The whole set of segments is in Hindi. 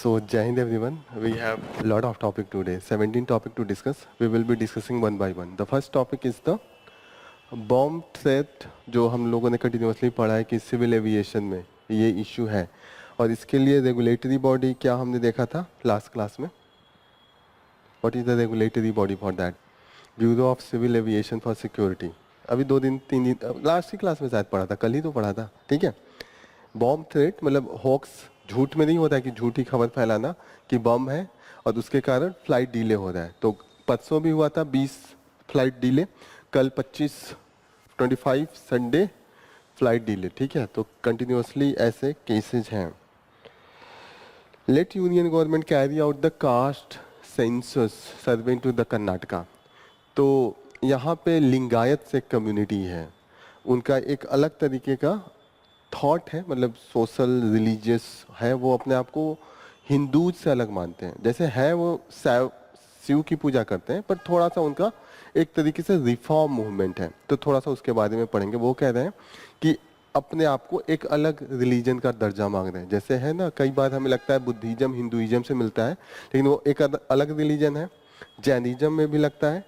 So, Jai Hind everyone. We have a lot of topic today. 17 topic to discuss. We will be discussing one by one. The first topic is the bomb threat, जो हम लोगों ने कंटिन्यूसली पढ़ा है कि सिविल एविएशन में ये इशू है, और इसके लिए रेगुलेटरी बॉडी क्या हमने देखा था लास्ट क्लास में. What is the regulatory body for that? Bureau of Civil Aviation for Security. अभी 2 दिन 3 दिन लास्ट की क्लास में शायद पढ़ा था, कल ही तो पढ़ा था. ठीक है. बॉम्ब थ्रेट मतलब हॉक्स, झूठ में नहीं होता है कि झूठी खबर फैलाना कि बम है और उसके कारण फ्लाइट डिले हो रहा है. तो परसों भी हुआ था 20 फ्लाइट डिले, कल 25 संडे फ्लाइट डिले. ठीक है. तो कंटिन्यूसली ऐसे केसेस हैं. Let union government carry out the caste census survey to the Karnataka. तो यहाँ पे लिंगायत से कम्युनिटी है, उनका एक अलग तरीके का थॉट है, मतलब सोशल रिलीजियस है, वो अपने आप को हिंदू से अलग मानते हैं. जैसे है वो शिव की पूजा करते हैं, पर थोड़ा सा उनका एक तरीके से रिफॉर्म मूवमेंट है. तो थोड़ा सा उसके बारे में पढ़ेंगे. वो कह रहे हैं कि अपने आप को एक अलग रिलीजन का दर्जा मांग रहे हैं. जैसे है ना, कई बार हमें लगता है बुद्धिज्म हिंदुइज्म से मिलता है, लेकिन वो एक अलग रिलीजन है. जैनिज्म में भी लगता है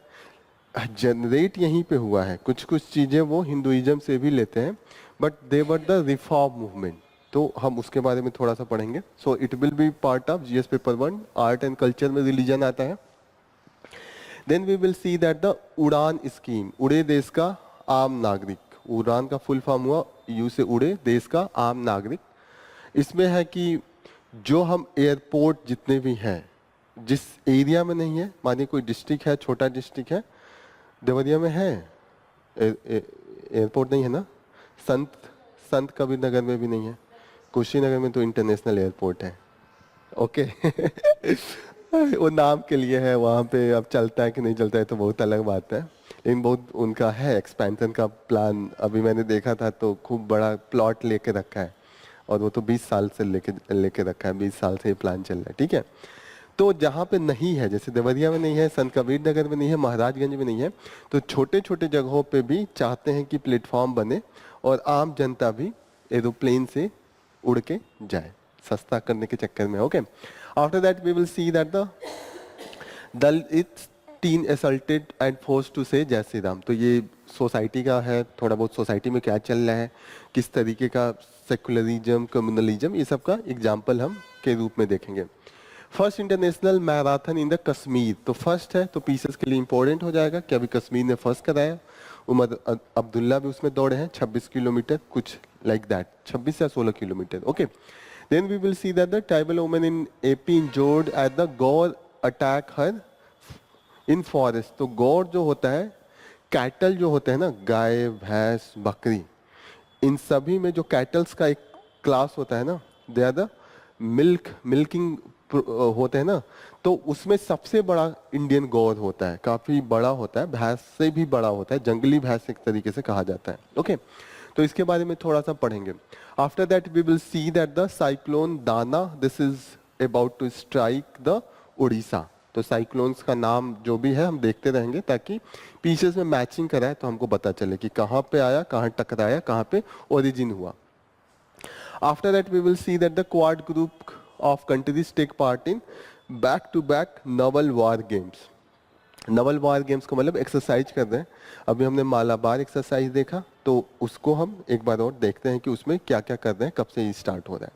जनरेट यहीं पे हुआ है, कुछ कुछ चीज़ें वो हिंदुइज्म से भी लेते हैं, but they were the reform movement. तो हम उसके बारे में थोड़ा सा पढ़ेंगे. So it will be part of GS paper 1. Art and culture में रिलीजन आता है. Then we will see that the Udan scheme, उड़े देश का आम नागरिक. उड़ान का फुल फॉर्म हुआ यू से उड़े, देश का आम नागरिक. इसमें है कि जो हम एयरपोर्ट जितने भी हैं, जिस एरिया में नहीं है, मानिए कोई डिस्ट्रिक्ट है, छोटा डिस्ट्रिक्ट है, देवरिया में है एयरपोर्ट नहीं है ना, संत कबीर नगर में भी नहीं है, कुशीनगर में तो इंटरनेशनल एयरपोर्ट है. ओके. वो नाम के लिए है, वहाँ पे अब चलता है कि नहीं चलता है तो बहुत अलग बात है, लेकिन बहुत उनका है एक्सपेंशन का प्लान. अभी मैंने देखा था तो खूब बड़ा प्लॉट लेके रखा है, और वो तो 20 साल से लेके रखा है, 20 साल से ये प्लान चल रहा है. ठीक है. तो जहाँ पे नहीं है, जैसे देवरिया में नहीं है, संत कबीर नगर में नहीं है, महाराजगंज में नहीं है, तो छोटे छोटे जगहों पे भी चाहते हैं कि प्लेटफॉर्म बने और आम जनता भी एरोप्लेन से उड़ के जाए, सस्ता करने के चक्कर में. Okay. After that we will see that the Dalit teen assaulted and force to say Jai Shri Ram. तो ये सोसाइटी का है, थोड़ा बहुत सोसाइटी में क्या चल रहा है, किस तरीके का सेकुलरिज्म, कम्युनलिज्म, ये सब का एग्जाम्पल हम के रूप में देखेंगे. First international marathon in the Kashmir. तो फर्स्ट है तो पीसेस के लिए इंपॉर्टेंट हो जाएगा कि अभी कश्मीर ने फर्स्ट कराया. उमर अब्दुल्ला भी उसमें दौड़े हैं, 26 किलोमीटर कुछ लाइक दैट, 26 या 16 kilometre. Okay. Then we will see that the tribal women in AP injured at the gaur attack her in forest. तो गौर जो होता है, कैटल जो होते हैं ना, गाय भैंस बकरी, इन सभी में जो कैटल्स का एक क्लास होता है ना, दे आर द मिल्किंग होते हैं ना, तो उसमें सबसे बड़ा इंडियन गौर होता है, काफी बड़ा होता है, भैंस से भी बड़ा होता है, जंगली भैंस एक तरीके से कहा जाता है. ओके. तो इसके बारे में थोड़ा सा पढ़ेंगे. After that we will see that the cyclone Dana, this is about to strike the Odisha. तो साइक्लोन्स का नाम जो भी है हम देखते रहेंगे, ताकि पीसेस में मैचिंग कराए तो हमको पता चले कि कहाँ पे आया, कहाँ टकराया, कहाँ पे ओरिजिन हुआ. After that we will see that the Quad group of countries take part in back-to-back naval war games. Naval war games को मतलब एक्सरसाइज कर रहे हैं. अभी हमने मालाबार एक्सरसाइज देखा, तो उसको हम एक बार और देखते हैं कि उसमें क्या क्या कर रहे हैं, कब से स्टार्ट हो रहा है.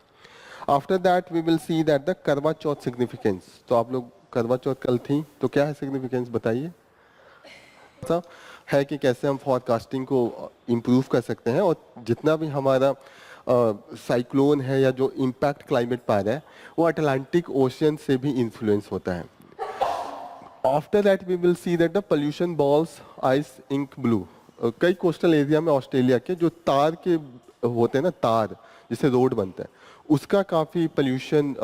After that we will see that the Karva Chauth significance. तो आप लोग करवा चौथ कल थी, तो क्या है सिग्निफिकेंस बताइए. ऐसा है कि कैसे हम फॉरकास्टिंग को इम्प्रूव कर सकते हैं, और जितना भी हमारा साइक्लोन है या जो इम्पैक्ट क्लाइमेट पा रहा है, वो अटलांटिक ओशियन से भी इन्फ्लुएंस होता है. After that we will see that the pollution balls ice ink blue. कई कोस्टल एरिया में ऑस्ट्रेलिया के जो तार के होते हैं ना, तार जिससे रोड बनता है, उसका काफ़ी पोल्यूशन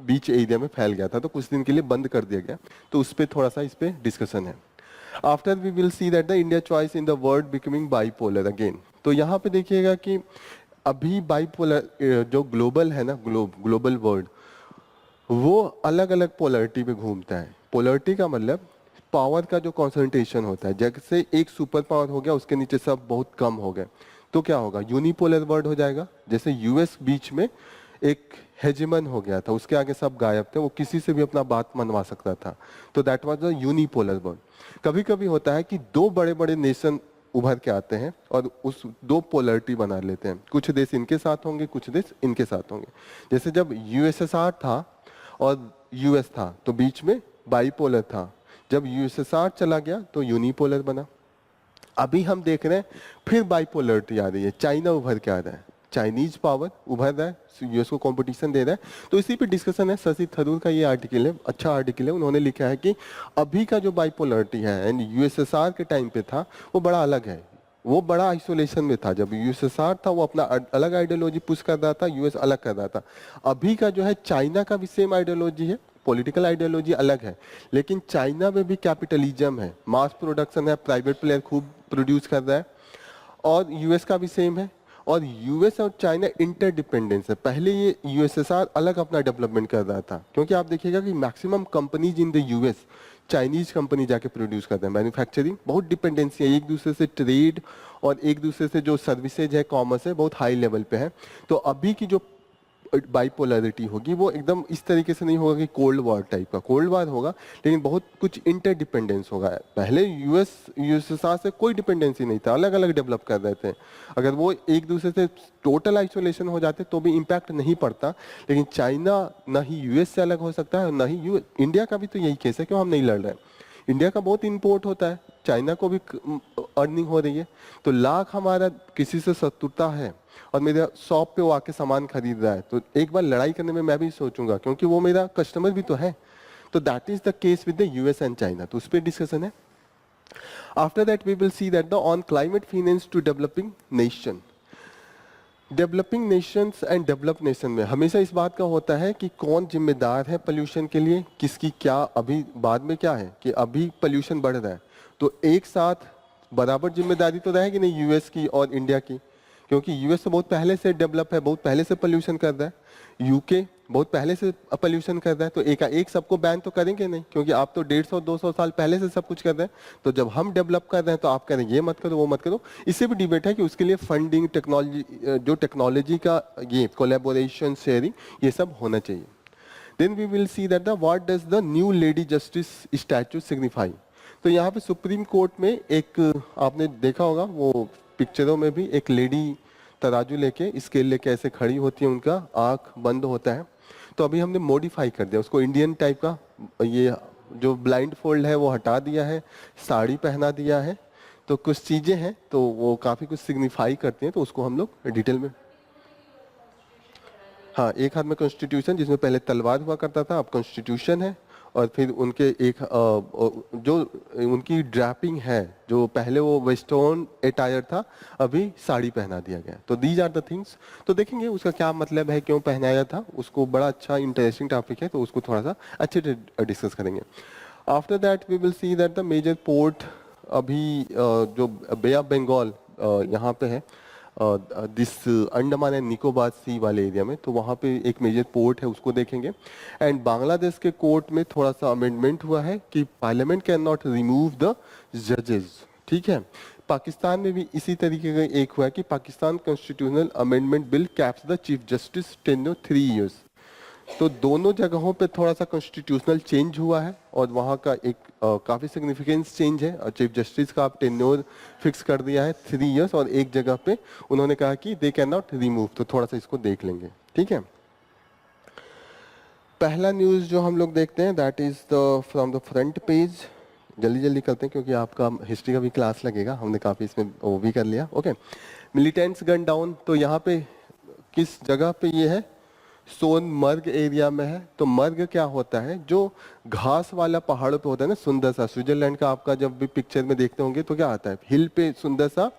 बीच एरिया में फैल गया था, तो कुछ दिन के लिए बंद कर दिया गया. तो उस पर थोड़ा सा इस पर डिस्कशन है. After we will see that the India choice in the world becoming bipolar again. तो यहाँ पे देखिएगा कि अभी बाईपोलर जो ग्लोबल है ना, ग्लोबल वर्ल्ड, वो अलग अलग पोलरिटी पे घूमता है. पोलरिटी का मतलब पावर का जो कॉन्सेंट्रेशन होता है, जैसे एक सुपर पावर हो गया, उसके नीचे सब बहुत कम हो गए, तो क्या होगा, यूनिपोलर वर्ल्ड हो जाएगा. जैसे यूएस बीच में एक हेजिमन हो गया था, उसके आगे सब गायब थे, वो किसी से भी अपना बात मनवा सकता था। तो that was a unipolar world. कभी कभी होता है कि दो बड़े बड़े नेशन उभर के आते हैं और उस दो पोलरिटी बना लेते हैं, कुछ देश इनके साथ होंगे, कुछ देश इनके साथ होंगे। जैसे जब यूएसएसआर था और यूएस था तो बीच में बाईपोलर था, जब यूएसएसआर चला गया तो यूनिपोलर बना। अभी हम देख रहे हैं फिर बाइपोलरिटी आ रही है, चाइना उभर के आ रहा है, चाइनीज पावर उभर रहा है, यूएस को कंपटीशन दे रहा है। तो इसी पे डिस्कशन है, शशि थरूर का ये आर्टिकल है, अच्छा आर्टिकल है। उन्होंने लिखा है कि अभी का जो बाइपोलरिटी है एंड यूएसएसआर के टाइम पे था वो बड़ा अलग है। वो बड़ा आइसोलेशन में था, जब यूएसएसआर था वो अपना अलग आइडियोलॉजी पुश कर रहा था, यूएस अलग कर रहा था। अभी का जो है चाइना का भी सेम आइडियोलॉजी है, पॉलिटिकल आइडियोलॉजी अलग है, लेकिन चाइना में भी कैपिटलिज्म है, मास प्रोडक्शन है, प्राइवेट प्लेयर खूब प्रोड्यूस कर रहा है। और यूएस का भी सेम है। और यूएस और चाइना इंटरडिपेंडेंस है। पहले ये यूएसएसआर अलग अपना डेवलपमेंट कर रहा था, क्योंकि आप देखिएगा कि maximum companies in the US Chinese company जाके प्रोड्यूस करते हैं, मैन्युफैक्चरिंग बहुत डिपेंडेंसी है एक दूसरे से, ट्रेड और एक दूसरे से जो सर्विसेज है, कॉमर्स है, बहुत हाई लेवल पे है। तो अभी की जो बाइपोलरिटी होगी वो एकदम इस तरीके से नहीं होगा कि कोल्ड वॉर टाइप का, कोल्ड वॉर होगा लेकिन बहुत कुछ इंटरडिपेंडेंस होगा। पहले यूएसएसआर से कोई डिपेंडेंसी नहीं था, अलग अलग डेवलप कर रहे थे। अगर वो एक दूसरे से टोटल आइसोलेशन हो जाते तो भी इम्पैक्ट नहीं पड़ता, लेकिन चाइना ना ही यूएस से अलग हो सकता है, ना ही इंडिया का भी तो यही केस है, क्यों हम नहीं लड़ रहे हैं। इंडिया का बहुत इंपोर्ट होता है, चाइना को भी अर्निंग हो रही है। तो लाख हमारा किसी से शत्रुता है और मेरे शॉप पे वो आके सामान खरीद रहा है, तो एक बार लड़ाई करने में मैं भी सोचूंगा, क्योंकि वो मेरा कस्टमर भी तो है। तो that is the case with the US and China, तो उस पर डिस्कशन है। After that we will see that the on climate finance to developing nation. Developing nations and develop nation में हमेशा इस बात का होता है कि कौन जिम्मेदार है पोल्यूशन के लिए, किसकी क्या। अभी बाद में क्या है कि अभी पोल्यूशन बढ़ रहा है, तो एक साथ बराबर जिम्मेदारी तो रहेगी नहीं यूएस की और इंडिया की, क्योंकि यूएस तो बहुत पहले से डेवलप है, बहुत पहले से पोल्यूशन कर रहा है, यूके बहुत पहले से पोल्यूशन कर रहा है। तो एक सबको बैन तो करेंगे नहीं, क्योंकि आप तो 150-200 साल पहले से सब कुछ कर रहे हैं। तो जब हम डेवलप कर रहे हैं तो आप कह रहे हैं ये मत करो वो मत करो। इससे भी डिबेट है कि उसके लिए फंडिंग, टेक्नोलॉजी, जो टेक्नोलॉजी का ये कोलैबोरेशन, शेयरिंग, ये सब होना चाहिए। Then we will see that the what does the new lady justice statue signify. तो यहाँ पे सुप्रीम कोर्ट में एक, आपने देखा होगा वो पिक्चरों में भी, एक लेडी तराजू लेके, स्केल लेके ऐसे खड़ी होती है, उनका आंख बंद होता है। तो अभी हमने मॉडिफाई कर दिया उसको, इंडियन टाइप का, ये जो ब्लाइंड फोल्ड है वो हटा दिया है, साड़ी पहना दिया है। तो कुछ चीजें हैं तो वो काफी कुछ सिग्निफाई करती हैं, तो उसको हम लोग डिटेल में, हाँ, एक हाथ में कॉन्स्टिट्यूशन, जिसमें पहले तलवार हुआ करता था, अब कॉन्स्टिट्यूशन है। और फिर उनके एक जो उनकी ड्रैपिंग है, जो पहले वो वेस्टर्न अटायर था, अभी साड़ी पहना दिया गया। तो दीज आर द थिंग्स। तो देखेंगे उसका क्या मतलब है, क्यों पहनाया था उसको, बड़ा अच्छा इंटरेस्टिंग टॉपिक है, तो उसको थोड़ा सा अच्छे से डिस्कस करेंगे। After that we will see that the major port, अभी जो बे ऑफ बंगाल यहाँ पे है, this Andaman and Nicobar sea वाले एरिया में, तो वहाँ पे एक मेजर पोर्ट है, उसको देखेंगे। एंड बांग्लादेश के कोर्ट में थोड़ा सा अमेंडमेंट हुआ है कि parliament can not remove the जजेस, ठीक है। पाकिस्तान में भी इसी तरीके का एक हुआ है कि Pakistan constitutional amendment bill caps the chief justice tenure 3 years. तो दोनों जगहों पे थोड़ा सा कॉन्स्टिट्यूशनल चेंज हुआ है और वहाँ का एक काफ़ी सिग्निफिकेंस चेंज है। चीफ जस्टिस का आप टेन्योर फिक्स कर दिया है 3 इयर्स, और एक जगह पे उन्होंने कहा कि दे कैन नॉट रिमूव। तो थोड़ा सा इसको देख लेंगे, ठीक है। पहला न्यूज़ जो हम लोग देखते हैं that is the from the front page. जल्दी जल्दी करते हैं क्योंकि आपका हिस्ट्री का भी क्लास लगेगा, हमने काफ़ी इसमें वो भी कर लिया। Okay, militants gun down. तो यहाँ पे किस जगह पे ये है, सोनमर्ग एरिया में है। तो मर्ग क्या होता है, जो घास वाला पहाड़ों पे होता है ना, सुंदर सा, स्विट्जरलैंड का आपका जब भी पिक्चर में देखते होंगे तो क्या आता है, हिल पे सुंदर सा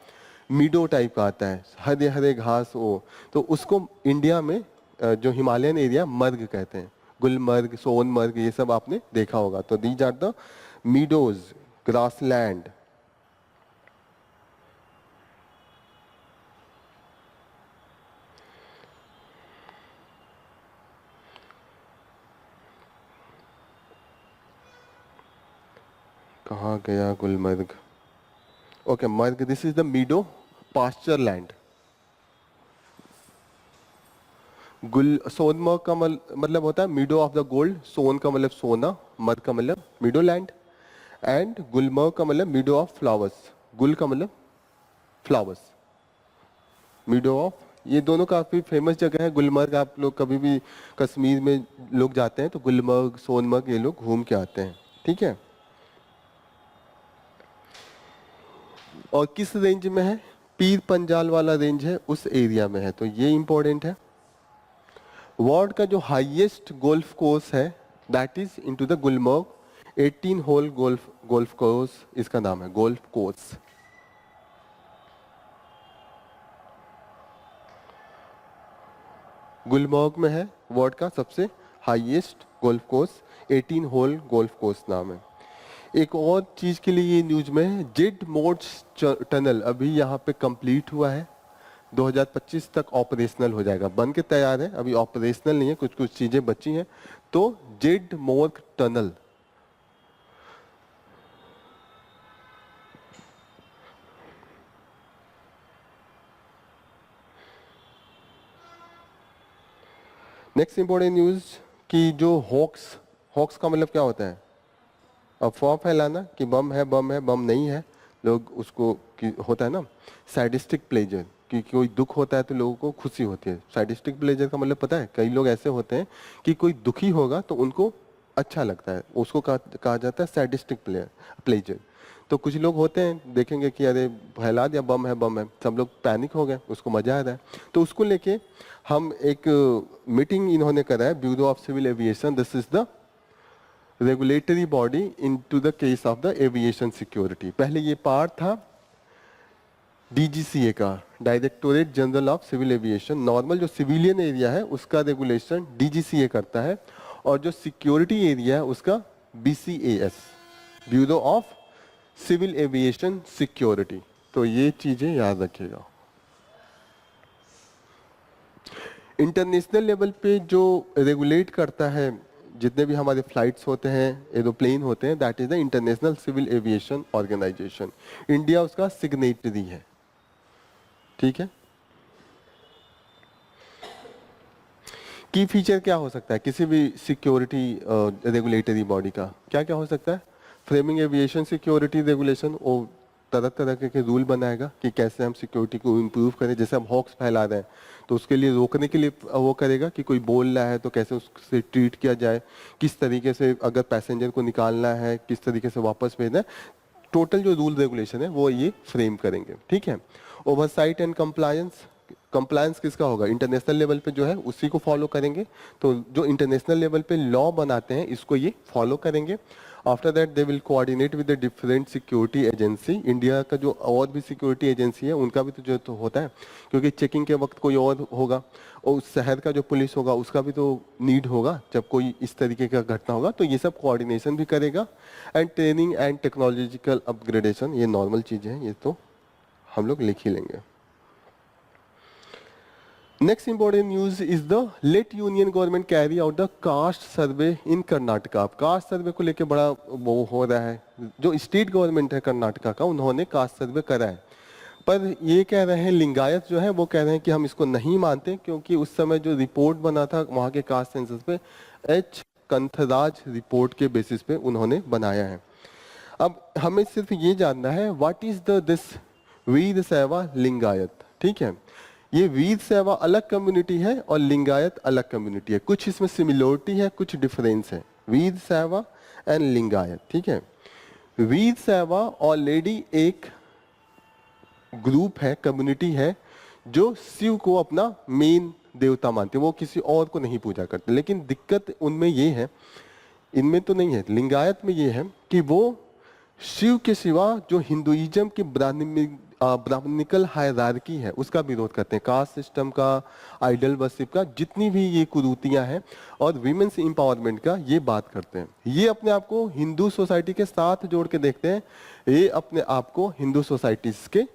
मीडो टाइप का आता है, हरे हरे घास वो। तो उसको इंडिया में जो हिमालयन एरिया मर्ग कहते हैं। गुलमर्ग, सोनमर्ग, ये सब आपने देखा होगा। तो these are the meadows, grassland. कहाँ गया Gulmarg? Okay, marg, this is the meadow pasture land. Sonamarg का मतलब होता है मीडो ऑफ द गोल्ड। सोन का मतलब सोना, मर्ग का मतलब मीडो लैंड, एंड गुलमर्ग का मतलब मीडो ऑफ फ्लावर्स। गुल का मतलब फ्लावर्स, मीडो ऑफ, ये दोनों काफी फेमस जगह है। गुलमर्ग आप लोग कभी भी कश्मीर में लोग जाते हैं तो गुलमर्ग, सोनमर्ग ये लोग घूम के आते हैं, ठीक है। और किस रेंज में है? पीर पंजाल वाला रेंज है, उस एरिया में है, तो ये इंपॉर्टेंट है। वर्ल्ड का जो हाईएस्ट गोल्फ कोर्स है that is into the Gulmarg, 18 hole golf course इसका नाम है, गोल्फ कोर्स। गुलमर्ग में है वर्ल्ड का सबसे highest golf course, 18 hole golf course नाम है। एक और चीज के लिए ये न्यूज में है, जेड मोड्स टनल अभी यहाँ पे कंप्लीट हुआ है, 2025 तक ऑपरेशनल हो जाएगा। बन के तैयार है, अभी ऑपरेशनल नहीं है, कुछ कुछ चीजें बची हैं। तो Z morgue tunnel, next important news कि जो हॉक्स, हॉक्स का मतलब क्या होता है? अफवाह फैलाना कि बम है, बम है, बम नहीं है। लोग उसको होता है ना सैडिस्टिक प्लेजर, कि कोई दुख होता है तो लोगों को खुशी होती है। सैडिस्टिक प्लेजर का मतलब पता है? कई लोग ऐसे होते हैं कि कोई दुखी होगा तो उनको अच्छा लगता है, उसको कहा जाता है सैडिस्टिक प्लेजर। तो कुछ लोग होते हैं, देखेंगे कि अरे फैला दिया, बम है, बम है, सब लोग पैनिक हो गए, उसको मजा आ रहा है। तो उसको लेके हम एक मीटिंग इन्होंने करा है, Bureau of Civil Aviation, this is the regulatory body into the case of the aviation security. पहले ये पार्ट था डीजीसीए का, Directorate General of Civil Aviation. Normal जो सिविलियन एरिया है उसका रेगुलेशन डीजीसीए करता है, और जो सिक्योरिटी एरिया है उसका BCAS, Bureau of Civil Aviation Security. तो ये चीजें याद रखिएगा। इंटरनेशनल लेवल पे जो रेगुलेट करता है जितने भी हमारे फ्लाइट्स होते हैं, एरोप्लेन होते हैं, that is the International Civil Aviation Organization. India उसका सिग्नेटरी है, ठीक है। की फीचर क्या हो सकता है किसी भी सिक्योरिटी रेगुलेटरी बॉडी का? क्या क्या हो सकता है? फ्रेमिंग एविएशन सिक्योरिटी रेगुलेशन, वो तरह तरह के रूल बनाएगा कि कैसे हम सिक्योरिटी को इम्प्रूव करें। जैसे हम हॉक्स फैला रहे हैं तो उसके लिए रोकने के लिए वो करेगा कि कोई बोल रहा है तो कैसे उससे ट्रीट किया जाए, किस तरीके से अगर पैसेंजर को निकालना है, किस तरीके से वापस भेजना है। टोटल जो रूल रेगुलेशन है वो ये फ्रेम करेंगे, ठीक है। ओवरसाइट एंड कंप्लायंस, कंप्लायंस किसका होगा? इंटरनेशनल लेवल पे जो है उसी को फॉलो करेंगे। तो जो इंटरनेशनल लेवल पे लॉ बनाते हैं इसको ये फॉलो करेंगे। After that they will coordinate with the different security agency. India का जो और भी सिक्योरिटी एजेंसी है उनका भी तो जो तो होता है, क्योंकि चेकिंग के वक्त कोई और होगा, और उस शहर का जो पुलिस होगा उसका भी तो नीड होगा जब कोई इस तरीके का घटना होगा, तो ये सब कोऑर्डिनेशन भी करेगा। And training and technological upgradation, ये नॉर्मल चीजें हैं, ये तो हम लोग लिख ही लेंगे। Next important news is the let union government carry out the caste survey in Karnataka. Caste survey को लेके बड़ा वो हो रहा है, जो स्टेट गवर्नमेंट है कर्नाटका का उन्होंने कास्ट सर्वे करा है, पर ये कह रहे हैं लिंगायत जो है वो कह रहे हैं कि हम इसको नहीं मानते, क्योंकि उस समय जो रिपोर्ट बना था वहाँ के कास्ट सेंसस पे एच कंथराज रिपोर्ट के बेसिस पे उन्होंने बनाया है। अब हमें सिर्फ ये जानना है व्हाट इज द दिस वीर शैवा लिंगायत, ठीक है। ये वीर शैवा अलग कम्युनिटी है और लिंगायत अलग कम्युनिटी है, कुछ इसमें सिमिलरिटी है, कुछ डिफरेंस है, वीर शैवा एंड लिंगायत, ठीक है। वीर शैवा ऑलरेडी एक ग्रुप है, कम्युनिटी है, जो शिव को अपना मेन देवता मानते हैं, वो किसी और को नहीं पूजा करते। लेकिन दिक्कत उनमें ये है, इनमें तो नहीं है, लिंगायत में ये है कि वो शिव के सिवा जो हिंदुइज्म की ब्राह्मणिकल हायरार्की है उसका विरोध करते हैं, कास्ट सिस्टम का, आइडल वर्शिप का, जितनी भी ये कुरीतियां हैं, और विमेंस एम्पावरमेंट का ये बात करते हैं। ये अपने आप को हिंदू सोसाइटी के साथ जोड़ के देखते हैं, ये अपने आप को हिंदू सोसाइटीज के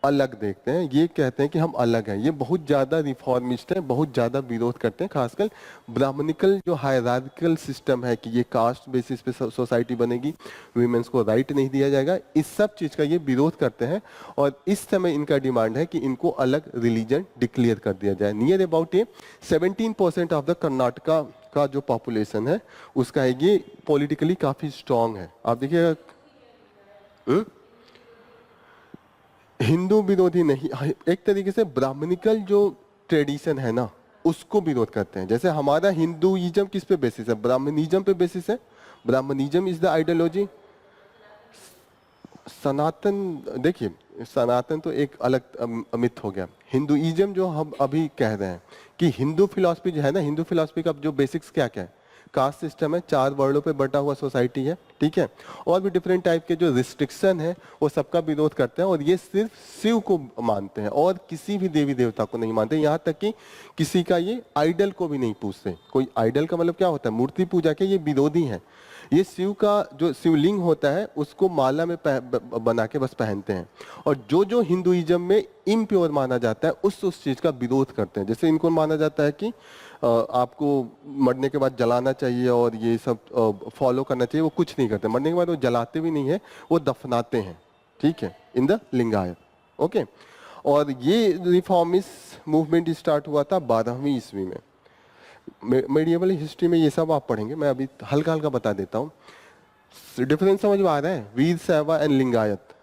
अलग देखते हैं, ये कहते हैं कि हम अलग हैं। ये बहुत ज़्यादा रिफॉर्मिस्ट हैं, बहुत ज़्यादा विरोध करते हैं, खासकर ब्राह्मणिकल जो हायरार्किकल सिस्टम है कि ये कास्ट बेसिस पे सोसाइटी बनेगी, वीमेंस को राइट नहीं दिया जाएगा, इस सब चीज़ का ये विरोध करते हैं। और इस समय इनका डिमांड है कि इनको अलग रिलीजन डिक्लेयर कर दिया जाए। नियर अबाउट ये 17% ऑफ द कर्नाटका का जो पॉपुलेशन है उसका है, ये पॉलिटिकली काफ़ी स्ट्रांग है। आप देखिएगा हिंदू विरोधी नहीं, एक तरीके से ब्राह्मणिकल जो ट्रेडिशन है ना उसको विरोध करते हैं। जैसे हमारा हिंदुइज्म किस पे बेसिस है? ब्राह्मणिज्म पे बेसिस है। Brahmanism is the ideology. Sanatan, देखिए सनातन तो एक अलग मिथ हो गया। हिंदुइज्म जो हम अभी कह रहे हैं कि हिंदू फिलॉसफी जो है ना, हिंदू फिलॉसफी का जो बेसिक्स क्या क्या है? कास्ट सिस्टम है, 4 वर्णों पे बटा हुआ सोसाइटी है, ठीक है। और भी डिफरेंट टाइप के जो रिस्ट्रिक्शन है वो सबका विरोध करते हैं। और ये सिर्फ शिव को मानते हैं और किसी भी देवी देवता को नहीं मानते। यहाँ तक कि किसी का ये आइडल को भी नहीं पूछते। कोई आइडल का मतलब क्या होता है? मूर्ति पूजा के ये विरोधी हैं। ये शिव का जो शिवलिंग होता है उसको माला में बना के बस पहनते हैं। और जो जो हिंदुइज्म में इम्प्योर माना जाता है उस चीज का विरोध करते हैं। जैसे इनको माना जाता है कि आपको मरने के बाद जलाना चाहिए और ये सब फॉलो करना चाहिए, वो कुछ नहीं करते। मरने के बाद वो जलाते भी नहीं है, वो दफनाते हैं, ठीक है, इन द लिंगायत। ओके। और ये रिफॉर्मिस्ट मूवमेंट स्टार्ट हुआ था 12वीं ईस्वी में। मेडिएवल हिस्ट्री में ये सब आप पढ़ेंगे, मैं अभी हल्का हल्का बता देता हूँ। डिफरेंस समझ में आ रहा है? वीर शैव एंड लिंगायत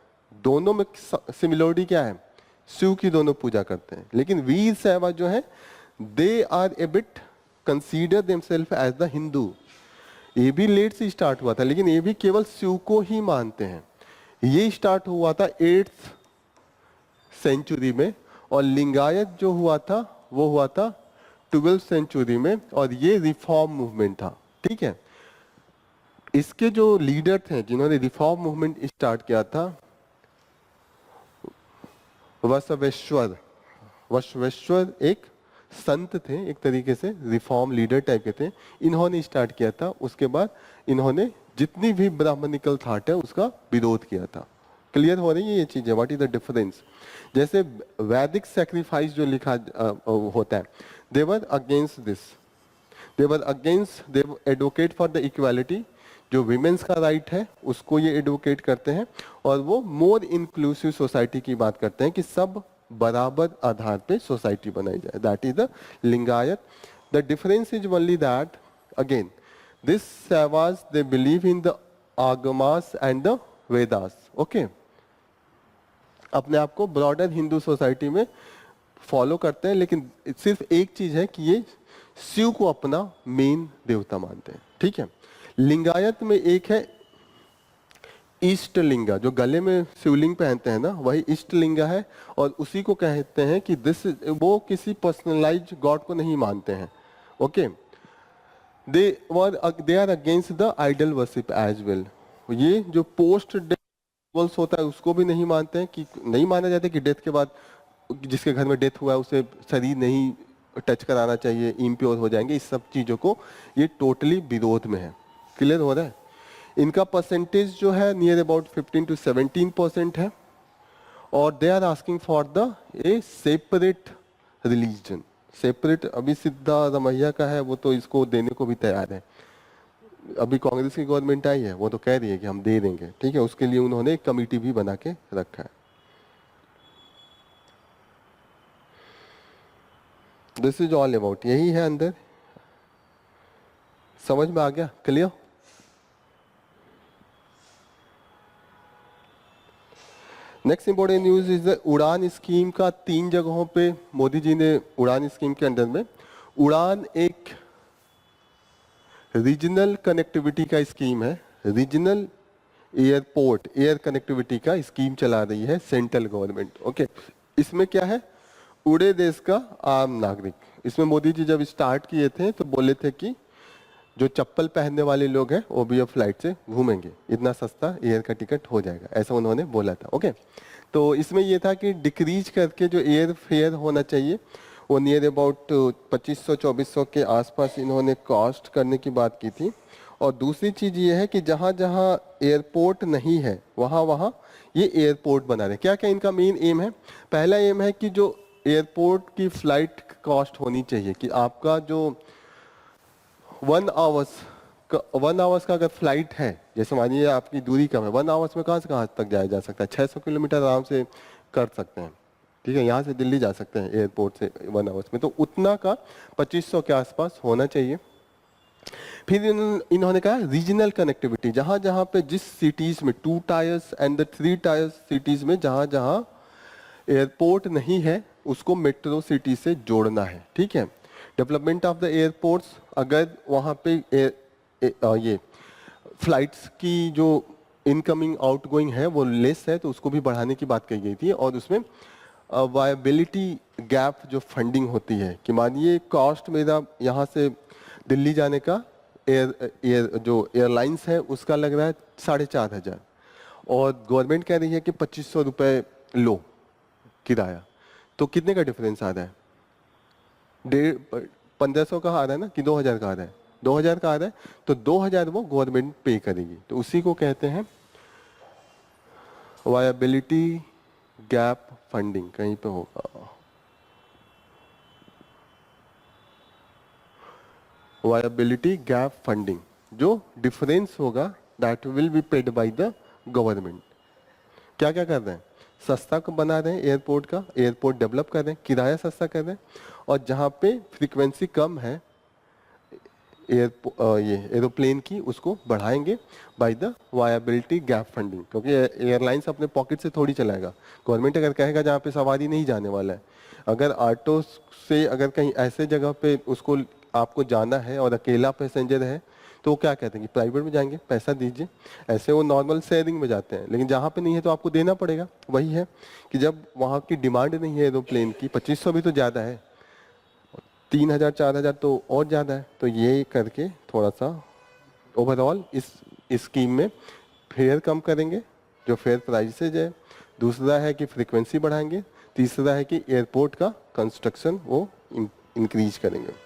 दोनों में सिमिलरिटी क्या है? शिव की दोनों पूजा करते हैं, लेकिन वीर शैव जो है they are a bit consider themselves as the Hindu. ये भी लेट से स्टार्ट हुआ था, लेकिन ये भी केवल शिव को ही मानते हैं। ये स्टार्ट हुआ था 8th सेंचुरी में, और लिंगायत जो हुआ था वो हुआ था 12th सेंचुरी में, और ये रिफॉर्म मूवमेंट था, ठीक है। इसके जो लीडर थे जिन्होंने रिफॉर्म मूवमेंट स्टार्ट किया था, बसवेश्वर। बसवेश्वर एक संत थे, एक तरीके से रिफॉर्म लीडर टाइप के थे। इन्होंने स्टार्ट किया था। उसके बाद इन्होंने जितनी भी ब्राह्मणिकल थॉट है उसका विरोध किया था। क्लियर हो रही है ये चीजें? What is the difference? जैसे वैदिक सैक्रिफाइस जो लिखा होता है, they were against this. They were against, they advocate for the equality. जो विमेंस का राइट है उसको ये एडवोकेट करते हैं। और वो मोर इंक्लूसिव सोसाइटी की बात करते हैं कि सब बराबर आधार पे सोसाइटी बनाई जाए। That is the Lingayat. The difference is only that again this Shaivas they believe in the Agamas and the Vedas. Okay, अपने आप को ब्रॉडर हिंदू सोसाइटी में फॉलो करते हैं, लेकिन सिर्फ एक चीज है कि ये शिव को अपना मेन देवता मानते हैं, ठीक है। लिंगायत में एक है इष्टलिंगा, जो गले में शिवलिंग पहनते हैं ना, वही इष्टलिंगा है। और उसी को कहते हैं कि दिस, वो किसी पर्सनलाइज गॉड को नहीं मानते हैं। Okay, they are against the idol worship as well. ये जो पोस्ट डेथ होता है उसको भी नहीं मानते हैं, कि नहीं माना जाता कि डेथ के बाद जिसके घर में डेथ हुआ है उसे शरीर नहीं टच कराना चाहिए, इम्प्योर हो जाएंगे। इस सब चीजों को ये टोटली विरोध में है। क्लियर हो रहा है? इनका परसेंटेज जो है नियर अबाउट 15 to 17% है। और they are asking for the a separate religion. Separate अभी सिद्धारमैया का है, वो तो इसको देने को भी तैयार है। अभी कांग्रेस की गवर्नमेंट आई है, वो तो कह रही है कि हम दे देंगे, ठीक है। उसके लिए उन्होंने एक कमिटी भी बना के रखा है। दिस इज ऑल अबाउट, यही है अंदर। समझ में आ गया? Clear? Next important news is the Udan scheme का 3 जगहों पे मोदी जी ने उड़ान स्कीम के अंदर में, उड़ान एक रीजनल कनेक्टिविटी का स्कीम है। रीजनल एयरपोर्ट एयर कनेक्टिविटी का स्कीम चला रही है सेंट्रल गवर्नमेंट। ओके, इसमें क्या है? उड़े देश का आम नागरिक। इसमें मोदी जी जब स्टार्ट किए थे तो बोले थे कि जो चप्पल पहनने वाले लोग हैं वो भी अब फ्लाइट से घूमेंगे, इतना सस्ता एयर का टिकट हो जाएगा, ऐसा उन्होंने बोला था। ओके, तो इसमें ये था कि डिक्रीज करके जो एयर फेयर होना चाहिए वो नियर अबाउट 2500-2400 के आसपास इन्होंने कॉस्ट करने की बात की थी। और दूसरी चीज ये है कि जहां जहां एयरपोर्ट नहीं है वहां वहां ये एयरपोर्ट बना रहे। क्या क्या इनका मेन एम है? पहला एम है कि जो एयरपोर्ट की फ्लाइट कॉस्ट होनी चाहिए, कि आपका जो 1 आवर्स का 1 आवर्स का अगर फ्लाइट है, जैसे मानिए आपकी दूरी कम है, 1 आवर्स में कहाँ से कहाँ तक जाया जा सकता है? 600 किलोमीटर आराम से कर सकते हैं। ठीक है, यहाँ से दिल्ली जा सकते हैं एयरपोर्ट से 1 आवर्स में, तो उतना का 2500 के आसपास होना चाहिए। फिर इन्होंने कहा रीजनल कनेक्टिविटी, जहां जहां पे जिस सिटीज में 2 tyres and the 3 tyres cities में जहां जहां एयरपोर्ट नहीं है उसको मेट्रो सिटी से जोड़ना है। ठीक है, डेवलपमेंट ऑफ द एयरपोर्ट्स, अगर वहां पे ये फ्लाइट्स की जो इनकमिंग आउटगोइंग है वो लेस है तो उसको भी बढ़ाने की बात कही गई थी। और उसमें वायबिलिटी गैप जो फंडिंग होती है, कि मानिए कॉस्ट मेरा यहाँ से दिल्ली जाने का जो एयरलाइंस है उसका लग रहा है 4,500, और गवर्नमेंट कह रही है कि 2500 रुपये लो किराया, तो कितने का डिफरेंस आ रहा है? 1500 का आ रहा है ना, कि 2000 का आ रहा है? 2000 का आ रहा है, तो 2000 वो गवर्नमेंट पे करेगी, तो उसी को कहते हैं वायबिलिटी गैप फंडिंग। कहीं पे होगा वायबिलिटी गैप फंडिंग, जो डिफरेंस होगा that will be paid by the government. क्या क्या कर रहे हैं? सस्ता को बना रहे हैं एयरपोर्ट का, एयरपोर्ट डेवलप कर रहे हैं, किराया सस्ता कर रहे हैं, और जहाँ पे फ्रीक्वेंसी कम है ये एरोप्लेन की उसको बढ़ाएंगे by the viability gap funding, क्योंकि एयरलाइंस अपने पॉकेट से थोड़ी चलाएगा। गवर्नमेंट अगर कहेगा जहाँ पे सवारी नहीं जाने वाला है, अगर ऑटो से अगर कहीं ऐसे जगह पे उसको आपको जाना है और अकेला पैसेंजर है, तो वो क्या कहते हैं कि प्राइवेट में जाएंगे, पैसा दीजिए। ऐसे वो नॉर्मल शेयरिंग में जाते हैं, लेकिन जहाँ पे नहीं है तो आपको देना पड़ेगा। वही है कि जब वहाँ की डिमांड नहीं है एरोप्लेन की, 2500 भी तो ज़्यादा है, 3000 4000 तो और ज़्यादा है, तो ये करके थोड़ा सा ओवरऑल इस स्कीम में फेयर कम करेंगे, जो फेयर प्राइसेज है। दूसरा है कि फ्रीक्वेंसी बढ़ाएंगे। तीसरा है कि एयरपोर्ट का कंस्ट्रक्शन वो इंक्रीज करेंगे।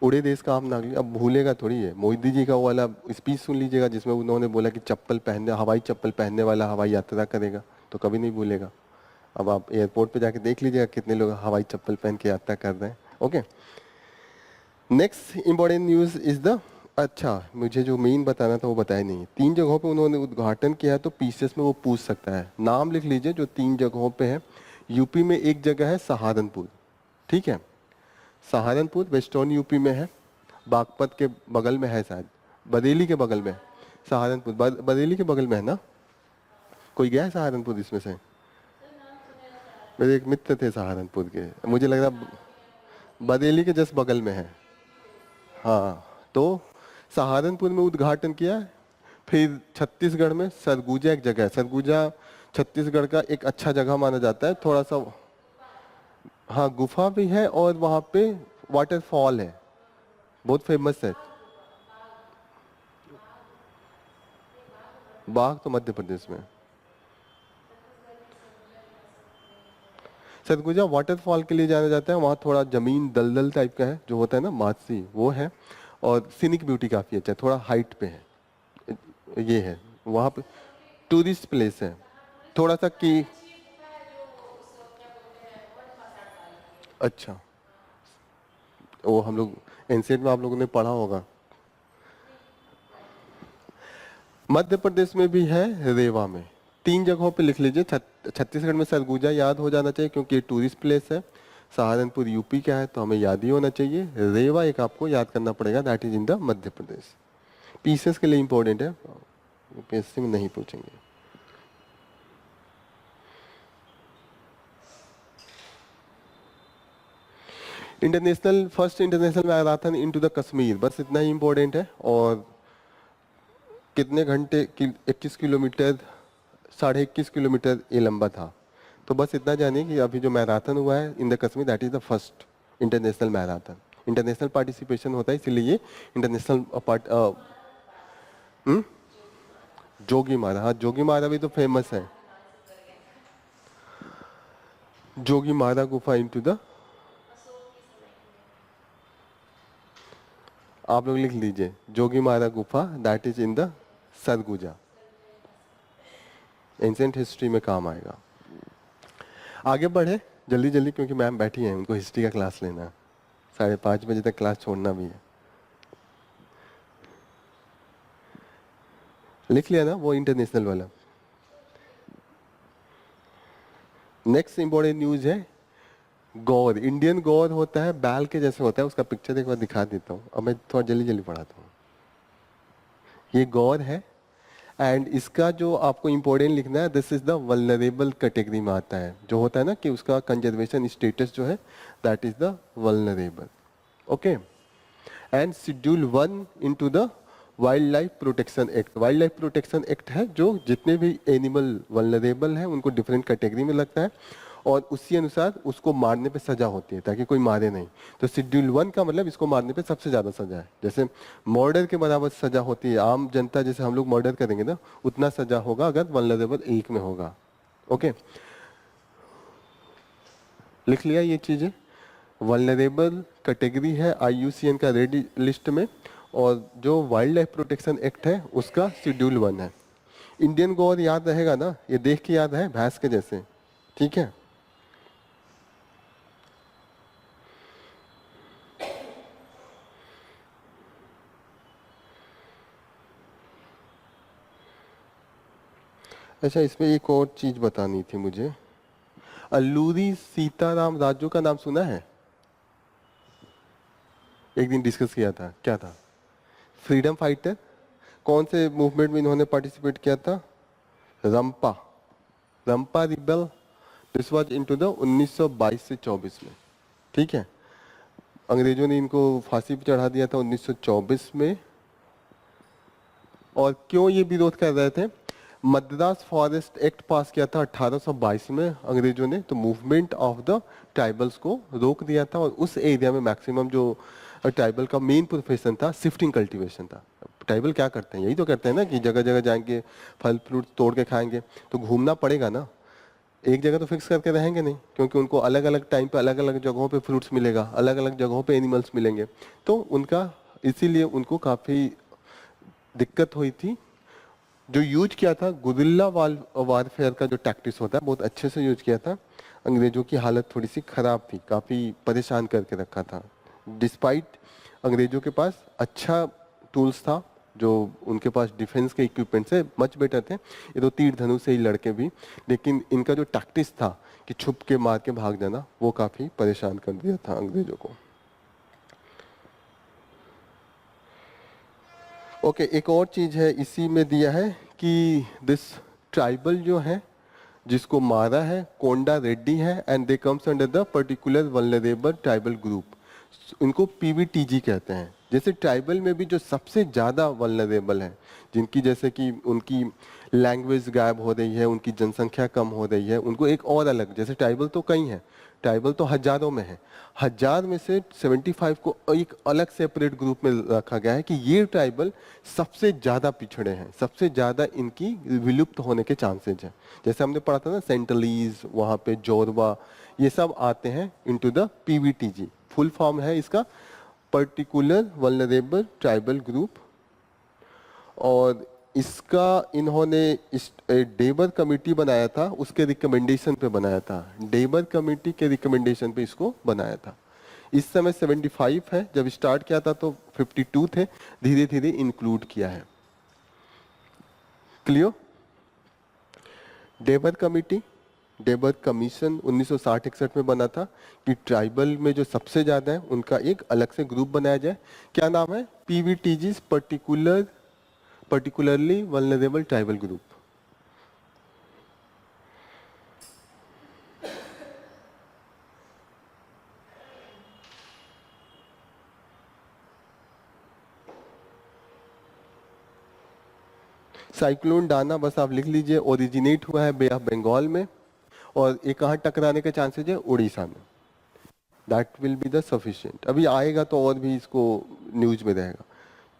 उड़े देश का आप नागरिक, अब भूलेगा थोड़ी है। मोदी जी का वो वाला स्पीच सुन लीजिएगा जिसमें उन्होंने बोला कि चप्पल पहनने, हवाई चप्पल पहनने वाला हवाई यात्रा करेगा, तो कभी नहीं भूलेगा। अब आप एयरपोर्ट पे जाके देख लीजिएगा कितने लोग हवाई चप्पल पहन के यात्रा कर रहे हैं। Okay, next important news is the, अच्छा मुझे जो मेन बताना था वो बताया नहीं। 3 जगहों पे उन्होंने उद्घाटन किया, तो पीसीएस में वो पूछ सकता है। नाम लिख लीजिए जो 3 जगहों पे है। यूपी में एक जगह है सहारनपुर, ठीक है, सहारनपुर वेस्टर्न यूपी में है, बागपत के बगल में है शायद, बरेली के बगल में है। सहारनपुर बरेली के बगल में है ना? कोई गया है सहारनपुर इसमें से? मेरे एक मित्र थे सहारनपुर के, मुझे लग रहा बरेली के जस्ट बगल में है। हाँ, तो सहारनपुर में उद्घाटन किया है। फिर छत्तीसगढ़ में सरगुजा एक जगह है, सरगुजा छत्तीसगढ़ का एक अच्छा जगह माना जाता है, थोड़ा सा, हाँ गुफा भी है और वहाँ पे वाटरफॉल है, बहुत फेमस है। बाघ तो मध्य प्रदेश में। सरगुजा वाटरफॉल के लिए जाना जाता है, वहाँ थोड़ा जमीन दलदल टाइप का है, जो होता है ना मातसी, वो है। और सीनिक ब्यूटी काफ़ी अच्छा है, थोड़ा हाइट पे है, ये है वहाँ पे, टूरिस्ट प्लेस है थोड़ा सा कि, अच्छा वो हम लोग एनसीईआरटी में आप लोगों ने पढ़ा होगा। मध्य प्रदेश में भी है, रेवा में। 3 जगहों पे लिख लीजिए। छत्तीसगढ़ में सरगुजा याद हो जाना चाहिए क्योंकि ये टूरिस्ट प्लेस है। सहारनपुर यूपी का है तो हमें याद ही होना चाहिए। रेवा एक आपको याद करना पड़ेगा, that is in the Madhya Pradesh. Pieces के लिए इंपॉर्टेंट है, यूपीएससी में नहीं पूछेंगे। International, first international marathon into the Kashmir, बस इतना ही इंपॉर्टेंट है। और कितने घंटे की, 21 किलोमीटर, 21.5 किलोमीटर ये लंबा था। तो बस इतना जानिए कि अभी जो मैराथन हुआ है in the Kashmir, that is the first international marathon. International participation होता है इसीलिए ये इंटरनेशनल जोगी मारा, हाँ जोगी मारा भी तो फेमस है। जोगी मारा गुफा इनटू द, आप लोग लिख लीजिए, जोगीमारा गुफा, that is in the Surguja. Ancient history में काम आएगा। आगे बढ़े जल्दी जल्दी, क्योंकि मैम बैठी हैं, उनको हिस्ट्री का क्लास लेना है, 5:30 बजे तक क्लास छोड़ना भी है। लिख लिया ना वो इंटरनेशनल वाला। नेक्स्ट इंपॉर्टेंट न्यूज है गौर। इंडियन गौर होता है बैल के जैसे होता है, उसका पिक्चर एक बार दिखा देता हूँ। अब मैं थोड़ा जल्दी जल्दी पढ़ाता हूँ। ये गौर है, एंड इसका जो आपको इंपॉर्टेंट लिखना है, this is the vulnerable category में आता है। जो होता है ना कि उसका कंजर्वेशन स्टेटस जो है, that is the vulnerable. Okay, and schedule 1 into the wild life protection act. Wild life protection act है जो जितने भी एनिमल वल्नरेबल हैं उनको डिफरेंट कैटेगरी में लगता है, और उसी अनुसार उसको मारने पे सजा होती है, ताकि कोई मारे नहीं। तो शेड्यूल 1 का मतलब इसको मारने पे सबसे ज्यादा सजा है। जैसे मर्डर के बराबर सजा होती है, आम जनता जैसे हम लोग मर्डर करेंगे ना, उतना सजा होगा अगर वल्नरेबल 1 में होगा। ओके, लिख लिया ये चीजें। वल्नरेबल कैटेगरी है IUCN का रेड लिस्ट में, और जो वाइल्ड लाइफ प्रोटेक्शन एक्ट है उसका शेड्यूल 1 है। इंडियन गौर याद रहेगा ना, ये देख के याद है, भैंस के जैसे, ठीक है। अच्छा, इसमें एक और चीज बतानी थी मुझे। अल्लूरी सीताराम राजू का नाम सुना है? एक दिन डिस्कस किया था, क्या था? Freedom fighter. कौन से मूवमेंट में इन्होंने पार्टिसिपेट किया था? Rampa, Rampa rebel. This was into the 1922 से 24 में, ठीक है। अंग्रेजों ने इनको फांसी पे चढ़ा दिया था 1924 में। और क्यों ये विरोध कर रहे थे? मद्रास फॉरेस्ट एक्ट पास किया था 1822 में अंग्रेजों ने, तो मूवमेंट ऑफ द ट्राइबल्स को रोक दिया था, और उस एरिया में मैक्सिमम जो ट्राइबल का मेन प्रोफेशन था शिफ्टिंग कल्टीवेशन था। ट्राइबल क्या करते हैं, यही तो करते हैं ना कि जगह जगह जाएंगे, फल फ्रूट तोड़ के खाएंगे, तो घूमना पड़ेगा ना, एक जगह तो फिक्स करके रहेंगे नहीं, क्योंकि उनको अलग अलग टाइम पे अलग अलग जगहों पे फ्रूट्स मिलेगा, अलग अलग जगहों पे एनिमल्स मिलेंगे, तो उनका इसीलिए उनको काफ़ी दिक्कत हुई थी। जो यूज किया था गुरिल्ला वारफेयर का जो टैक्टिस होता है, बहुत अच्छे से यूज किया था। अंग्रेजों की हालत थोड़ी सी खराब थी, काफ़ी परेशान करके रखा था। डिस्पाइट अंग्रेजों के पास अच्छा टूल्स था, जो उनके पास डिफेंस के इक्विपमेंट से मच बेटर थे, ये तो तीर धनुष से ही लड़के भी, लेकिन इनका जो टैक्टिस था कि छुप के मार के भाग जाना, वो काफ़ी परेशान कर दिया था अंग्रेजों को। ओके, एक और चीज है इसी में दिया है कि दिस ट्राइबल जो है जिसको मारा है कोंडा रेड्डी है, and they comes under the particular vulnerable tribal group. इनको PVTG कहते हैं। जैसे ट्राइबल में भी जो सबसे ज़्यादा वल्नरेबल है, जिनकी जैसे कि उनकी लैंग्वेज गायब हो रही है, उनकी जनसंख्या कम हो रही है, उनको एक और अलग, जैसे ट्राइबल तो कई हैं, ट्राइबल तो हजारों में है, 1000 में से 75 को एक अलग सेपरेट ग्रुप में रखा गया है कि ये ट्राइबल सबसे ज़्यादा पिछड़े हैं, सबसे ज़्यादा इनकी विलुप्त होने के चांसेज हैं। जैसे हमने पढ़ा था ना, सेंटलीज, वहाँ पे जोरवा, ये सब आते हैं into the PVTG। Full form है इसका पर्टिकुलर वल्नरेबल ट्राइबल ग्रुप। और इसका इन्होंने इस डेबर कमेटी बनाया था, उसके रिकमेंडेशन पे बनाया था, डेबर कमेटी के रिकमेंडेशन पे इसको बनाया था। इस समय 75 है, जब स्टार्ट किया था तो 52 थे, धीरे धीरे इंक्लूड किया है। क्लियर? डेबर कमेटी, डेबर कमीशन 1960-61 में बना था कि ट्राइबल में जो सबसे ज्यादा है उनका एक अलग से ग्रुप बनाया जाए। क्या नाम है? PVTG, particularly vulnerable tribal group. Cyclone Dana बस आप लिख लीजिए, ओरिजिनेट हुआ है बे ऑफ बंगाल में, और ये कहाँ टकराने के चांसेस है? उड़ीसा में। That will be the sufficient. अभी आएगा तो और भी इसको न्यूज में रहेगा।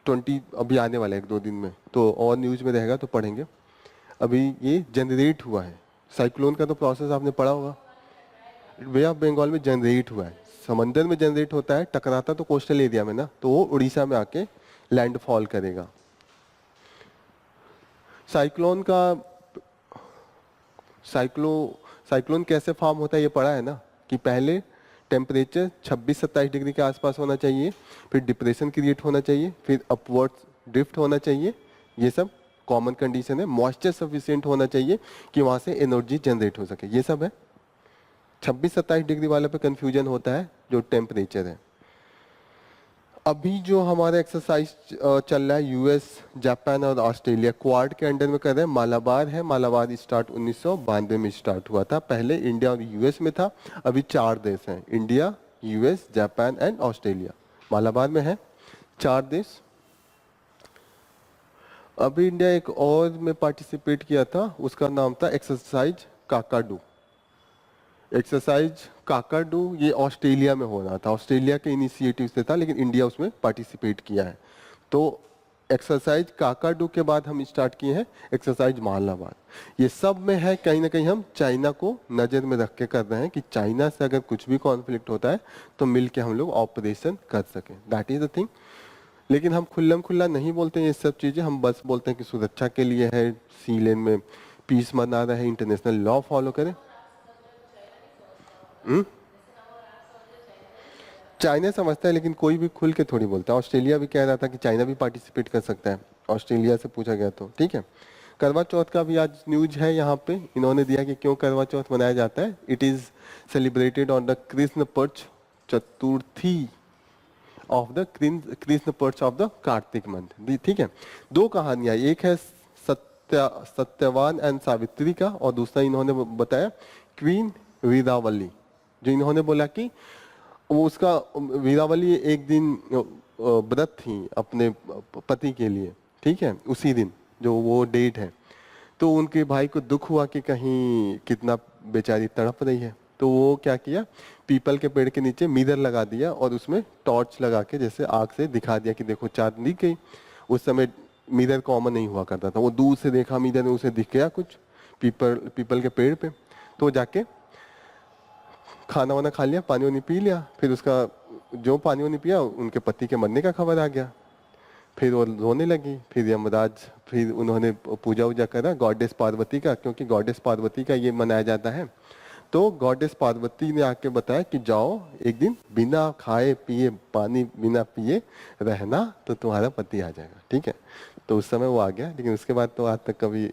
20 अभी आने वाला है 1-2 दिन में, तो और न्यूज में रहेगा तो पढ़ेंगे। अभी ये जनरेट हुआ है, साइक्लोन का तो प्रोसेस आपने पढ़ा होगा, बे ऑफ बंगाल में जनरेट हुआ है, समंदर में जनरेट होता है, टकराता तो कोस्टल एरिया में ना, तो वो उड़ीसा में आके लैंडफॉल करेगा। साइक्लोन का साइक्लोन कैसे फॉर्म होता है ये पढ़ा है ना, कि पहले टेम्परेचर 26-27 डिग्री के आसपास होना चाहिए, फिर डिप्रेशन क्रिएट होना चाहिए, फिर अपवर्ड ड्रिफ्ट होना चाहिए। ये सब कॉमन कंडीशन है। मॉइस्चर सफिशिएंट होना चाहिए कि वहां से एनर्जी जनरेट हो सके। ये सब है। 26-27 डिग्री वाले पे कंफ्यूजन होता है जो टेम्परेचर है। अभी जो हमारा एक्सरसाइज चल रहा है यूएस, जापान और ऑस्ट्रेलिया क्वाड के अंडर में कर रहे हैं। मालाबार है, मालाबार स्टार्ट 1992 में स्टार्ट हुआ था। पहले इंडिया और यूएस में था। अभी 4 देश हैं, India, US, Japan and Australia. Malabar में है 4 देश। अभी इंडिया एक और में पार्टिसिपेट किया था, उसका नाम था एक्सरसाइज काकाडू। एक्सरसाइज काकाडू ये ऑस्ट्रेलिया में हो रहा था, ऑस्ट्रेलिया के इनिशिएटिव से था, लेकिन इंडिया उसमें पार्टिसिपेट किया है। तो एक्सरसाइज काकाडू के बाद हम स्टार्ट किए हैं एक्सरसाइज मालाबार। ये सब में है कहीं ना कहीं हम चाइना को नज़र में रख के कर रहे हैं कि चाइना से अगर कुछ भी कॉन्फ्लिक्ट होता है तो मिल के हम लोग ऑपरेशन कर सकें। That is the thing. लेकिन हम खुल्लम खुल्ला नहीं बोलते हैं ये सब चीज़ें, हम बस बोलते हैं कि सुरक्षा के लिए है, सी लेन में पीस मना रहा है, इंटरनेशनल लॉ फॉलो करें। चाइना समझता है लेकिन कोई भी खुल के थोड़ी बोलता है। ऑस्ट्रेलिया भी कह रहा था कि चाइना भी पार्टिसिपेट कर सकता है, ऑस्ट्रेलिया से पूछा गया तो। ठीक है। करवा चौथ का भी आज न्यूज है यहाँ पे, इन्होंने दिया कि क्यों करवा चौथ मनाया जाता है। It is celebrated on the Krishna पक्ष चतुर्थी ऑफ द कृष्ण पक्ष ऑफ द कार्तिक मंथ। ठीक है। 2 कहानियां, एक है सत्यवान एंड सावित्री का, और दूसरा इन्होंने बताया क्वीन वीरावली। जो इन्होंने बोला कि वो उसका वीरावली एक दिन व्रत थी अपने पति के लिए। ठीक है। उसी दिन जो वो डेट है, तो उनके भाई को दुख हुआ कि कहीं कितना बेचारी तड़प रही है, तो वो क्या किया, पीपल के पेड़ के नीचे मिरर लगा दिया और उसमें टॉर्च लगा के जैसे आग से दिखा दिया कि देखो चांद दिख गई। उस समय मिरर कॉमन नहीं हुआ करता था, वो दूर से देखा मिरर में, उसे दिख गया कुछ पीपल के पेड़ पे, तो जाके खाना वाना खा लिया, पानी वानी पी लिया। फिर उसका जो पानी वानी पिया, उनके पति के मरने का खबर आ गया। फिर वो रोने लगी। फिर यमराज, फिर उन्होंने पूजा वूजा करा गॉडेस पार्वती का, क्योंकि गॉडेस पार्वती का ये मनाया जाता है। तो गॉडेस पार्वती ने आके बताया कि जाओ एक दिन बिना खाए पिए, पानी बिना पिए रहना, तो तुम्हारा पति आ जाएगा। ठीक है। तो उस समय वो आ गया, लेकिन उसके बाद तो आज तक कभी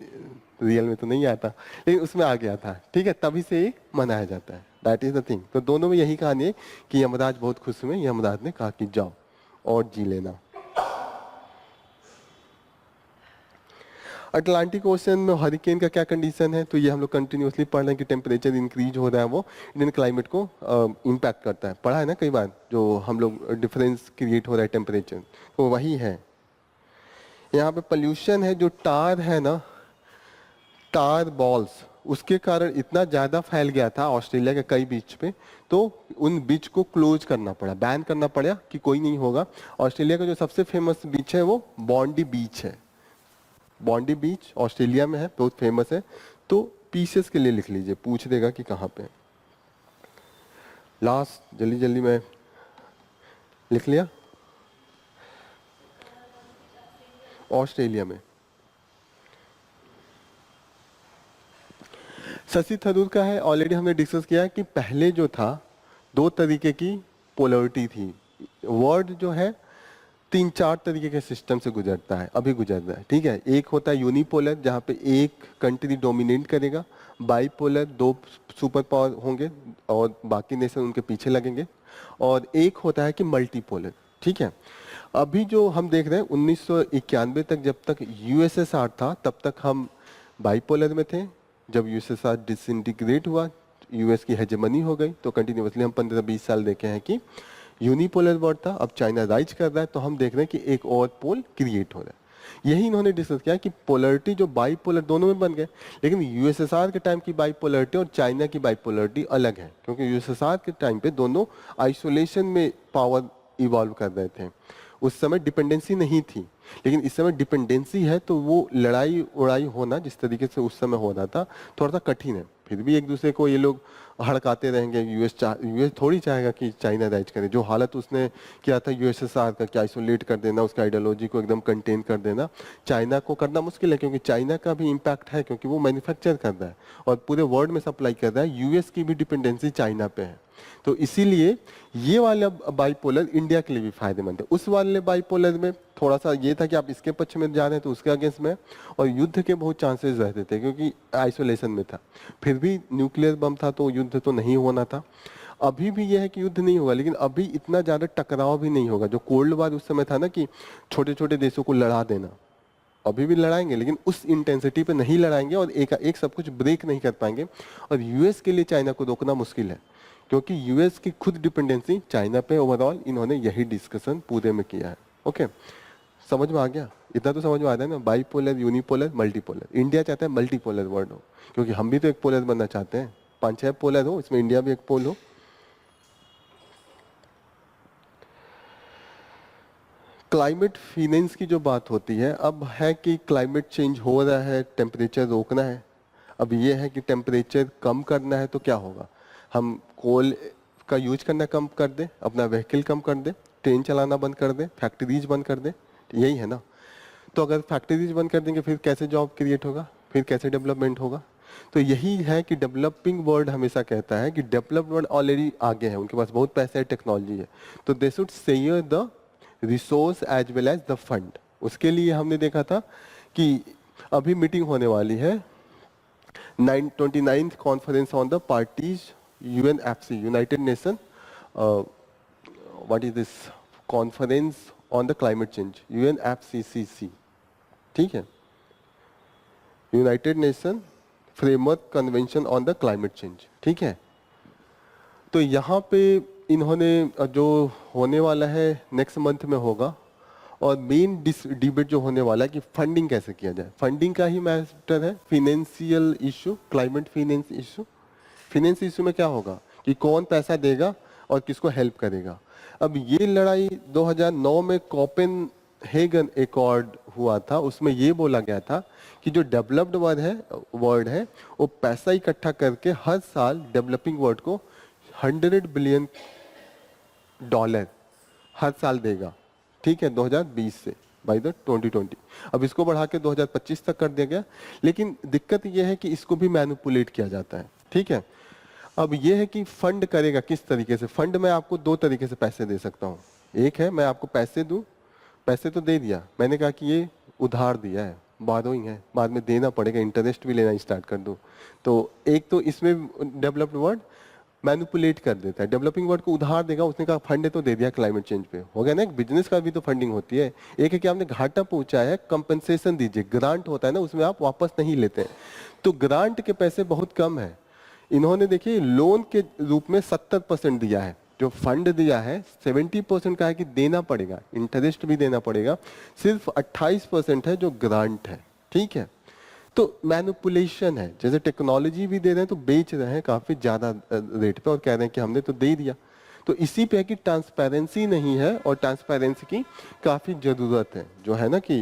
रियल में तो नहीं आता, लेकिन उसमें आ गया था। ठीक है। तभी से ये मनाया जाता है। That is the thing. तो दोनों में यही कहानी है कि यमराज बहुत खुश हुए, यमराज ने कहा कि जाओ और जी लेना। अटलांटिक ओशन में हरिकेन का क्या कंडीशन है, तो ये हम लोग कंटिन्यूसली पढ़ रहे हैं कि टेम्परेचर इंक्रीज हो रहा है, वो इंडियन क्लाइमेट को इम्पैक्ट करता है। पढ़ा है ना कई बार, जो हम लोग डिफरेंस क्रिएट हो रहा है टेम्परेचर, तो वही है। यहाँ पे पोल्यूशन है, जो टार है ना, टार बॉल्स, उसके कारण इतना ज़्यादा फैल गया था ऑस्ट्रेलिया के कई बीच पे, तो उन बीच को क्लोज करना पड़ा, बैन करना पड़ा कि कोई नहीं होगा। ऑस्ट्रेलिया का जो सबसे फेमस बीच है वो बॉन्डी बीच है। बॉन्डी बीच ऑस्ट्रेलिया में है, बहुत फेमस है। तो पीसेस के लिए लिख लीजिए, पूछ देगा कि कहाँ पे। लास्ट जल्दी जल्दी में लिख लिया, ऑस्ट्रेलिया में। शशि थरूर का है, ऑलरेडी हमने डिस्कस किया है कि पहले जो था 2 तरीके की पोलरिटी थी। वर्ड जो है 3-4 तरीके के सिस्टम से गुजरता है, अभी गुजर रहा है। ठीक है। एक होता है यूनिपोलर, जहाँ पे एक कंट्री डोमिनेट करेगा। बाइपोलर, 2 सुपर पावर होंगे और बाकी नेशन उनके पीछे लगेंगे। और एक होता है कि मल्टीपोलर। ठीक है। अभी जो हम देख रहे हैं 1991 तक, जब तक यूएसएसआर था तब तक हम बाइपोलर में थे। जब यूएसएसआर डिसइंटीग्रेट हुआ, यूएस की हेजेमनी हो गई, तो कंटिन्यूसली हम 15-20 साल देखे हैं कि यूनिपोलर वर्ड था। अब चाइना राइज कर रहा है, तो हम देख रहे हैं कि एक और पोल क्रिएट हो रहा है। यही इन्होंने डिस्कस किया कि पोलरिटी जो बाइपोलर दोनों में बन गए, लेकिन यूएसएसआर के टाइम की बाइपोलरिटी और चाइना की बाइपोलरिटी अलग है, क्योंकि यूएसएसआर के टाइम पे दोनों आइसोलेशन में पावर इवॉल्व कर रहे थे। उस समय डिपेंडेंसी नहीं थी, लेकिन इस समय डिपेंडेंसी है, तो वो लड़ाई उड़ाई होना जिस तरीके से उस समय हो रहा था थोड़ा सा कठिन है। फिर भी एक दूसरे को ये लोग हड़काते रहेंगे। यूएस थोड़ी चाहेगा कि चाइना राइज करे। जो हालत उसने किया था यूएसएसआर का, क्या आइसोलेट कर देना, उसका आइडियोलॉजी को एकदम कंटेन कर देना, चाइना को करना मुश्किल है, क्योंकि चाइना का भी इम्पैक्ट है, क्योंकि वो मैन्युफैक्चर कर रहा है और पूरे वर्ल्ड में सप्लाई कर रहा है। यूएस की भी डिपेंडेंसी चाइना पे है। तो इसीलिए ये वाला बाइपोलर इंडिया के लिए भी फायदेमंद है। उस वाले बाइपोलर में थोड़ा सा ये था कि आप इसके पक्ष में जा रहे हैं तो उसके अगेंस्ट में, और युद्ध के बहुत चांसेस रहते थे क्योंकि आइसोलेशन में था। फिर भी न्यूक्लियर बम था तो युद्ध तो नहीं होना था। अभी भी यह है कि युद्ध नहीं होगा, लेकिन अभी इतना ज्यादा टकराव भी नहीं होगा। जो कोल्ड वार उस समय था ना कि छोटे छोटे देशों को लड़ा देना, अभी भी लड़ाएंगे लेकिन उस इंटेंसिटी पे नहीं लड़ाएंगे और एक एक सब कुछ ब्रेक नहीं कर पाएंगे। और यूएस के लिए चाइना को रोकना मुश्किल है, क्योंकि यूएस की खुद डिपेंडेंसी चाइना पे ओवरऑल, इन्होंने यही डिस्कशन पूरे में किया है। ओके, समझ में आ गया? इतना तो समझ में आ रहा है ना, बाइपोलर, यूनिपोलर, मल्टीपोलर। इंडिया चाहता है मल्टीपोलर वर्ल्ड हो, क्योंकि हम भी तो एक पोलर बनना चाहते हैं। 5-6 पोलर हो, इसमें इंडिया भी एक पोल हो। क्लाइमेट फिनेंस की जो बात होती है, अब है कि क्लाइमेट चेंज हो रहा है, टेम्परेचर रोकना है। अब ये है कि टेम्परेचर कम करना है तो क्या होगा? हम कोल का यूज करना कम कर दें, अपना व्हीकल कम कर दें, ट्रेन चलाना बंद कर दें, फैक्ट्रीज बंद कर दें, यही है ना। तो अगर फैक्ट्रीज बंद कर देंगे फिर कैसे जॉब क्रिएट होगा, फिर कैसे डेवलपमेंट होगा? तो यही है कि डेवलपिंग वर्ल्ड हमेशा कहता है कि डेवलप्ड वर्ल्ड ऑलरेडी आगे है, उनके पास बहुत पैसा है, टेक्नोलॉजी है, तो they should share the resource as well as the fund. उसके लिए हमने देखा था कि अभी मीटिंग होने वाली है 29th conference on the parties UNFC, united nation, what is this conference on the climate change, UNFCCC, ठीक है, united nation framework convention on the climate change, ठीक है। तो यहाँ पे इन्होंने जो होने वाला है नेक्स्ट मंथ में होगा, और मेन डिबेट जो होने वाला है कि फंडिंग कैसे किया जाए। फंडिंग का ही मैटर है, financial issue, climate finance issue. Finance issue में क्या होगा कि कौन पैसा देगा और किसको हेल्प करेगा। अब ये लड़ाई 2009 में कोपेनहेगन एकॉर्ड हुआ था, उसमें ये बोला गया था कि जो डेवलप्ड वर्ल्ड है वो पैसा इकट्ठा करके हर साल डेवलपिंग वर्ल्ड को $100 बिलियन हर साल देगा, ठीक है, 2020 से बाय द 2020। अब इसको बढ़ा के 2025 तक कर दिया गया, लेकिन दिक्कत यह है कि इसको भी मैनिपुलेट किया जाता है, ठीक है। अब यह है कि फंड करेगा किस तरीके से। फंड में आपको दो तरीके से पैसे दे सकता हूँ। एक है मैं आपको पैसे दूं, पैसे तो दे दिया, मैंने कहा कि ये उधार दिया है, बारोइंग है, बाद में देना पड़ेगा, इंटरेस्ट भी लेना स्टार्ट कर दूं। तो एक तो इसमें डेवलप्ड वर्ल्ड मैनिपुलेट कर देता है, डेवलपिंग वर्ल्ड को उधार देगा, उसने कहा फंड तो दे दिया क्लाइमेट चेंज पे, हो गया ना। एक बिजनेस का भी तो फंडिंग होती है। एक है कि आपने घाटा पहुंचा है, कंपनसेशन दीजिए, ग्रांट होता है ना, उसमें आप वापस नहीं लेते हैं, तो ग्रांट के पैसे बहुत कम है। इन्होंने देखिए लोन के रूप में 70% दिया है, जो फंड दिया है 70% का है कि देना पड़ेगा, इंटरेस्ट भी देना पड़ेगा, सिर्फ 28% है जो ग्रांट है, ठीक है। तो मैनिपुलेशन है, जैसे टेक्नोलॉजी भी दे रहे हैं तो बेच रहे हैं काफी ज्यादा रेट पे और कह रहे हैं कि हमने तो दे दिया। तो इसी पे है कि ट्रांसपेरेंसी नहीं है, और ट्रांसपेरेंसी की काफी जरूरत है, जो है ना कि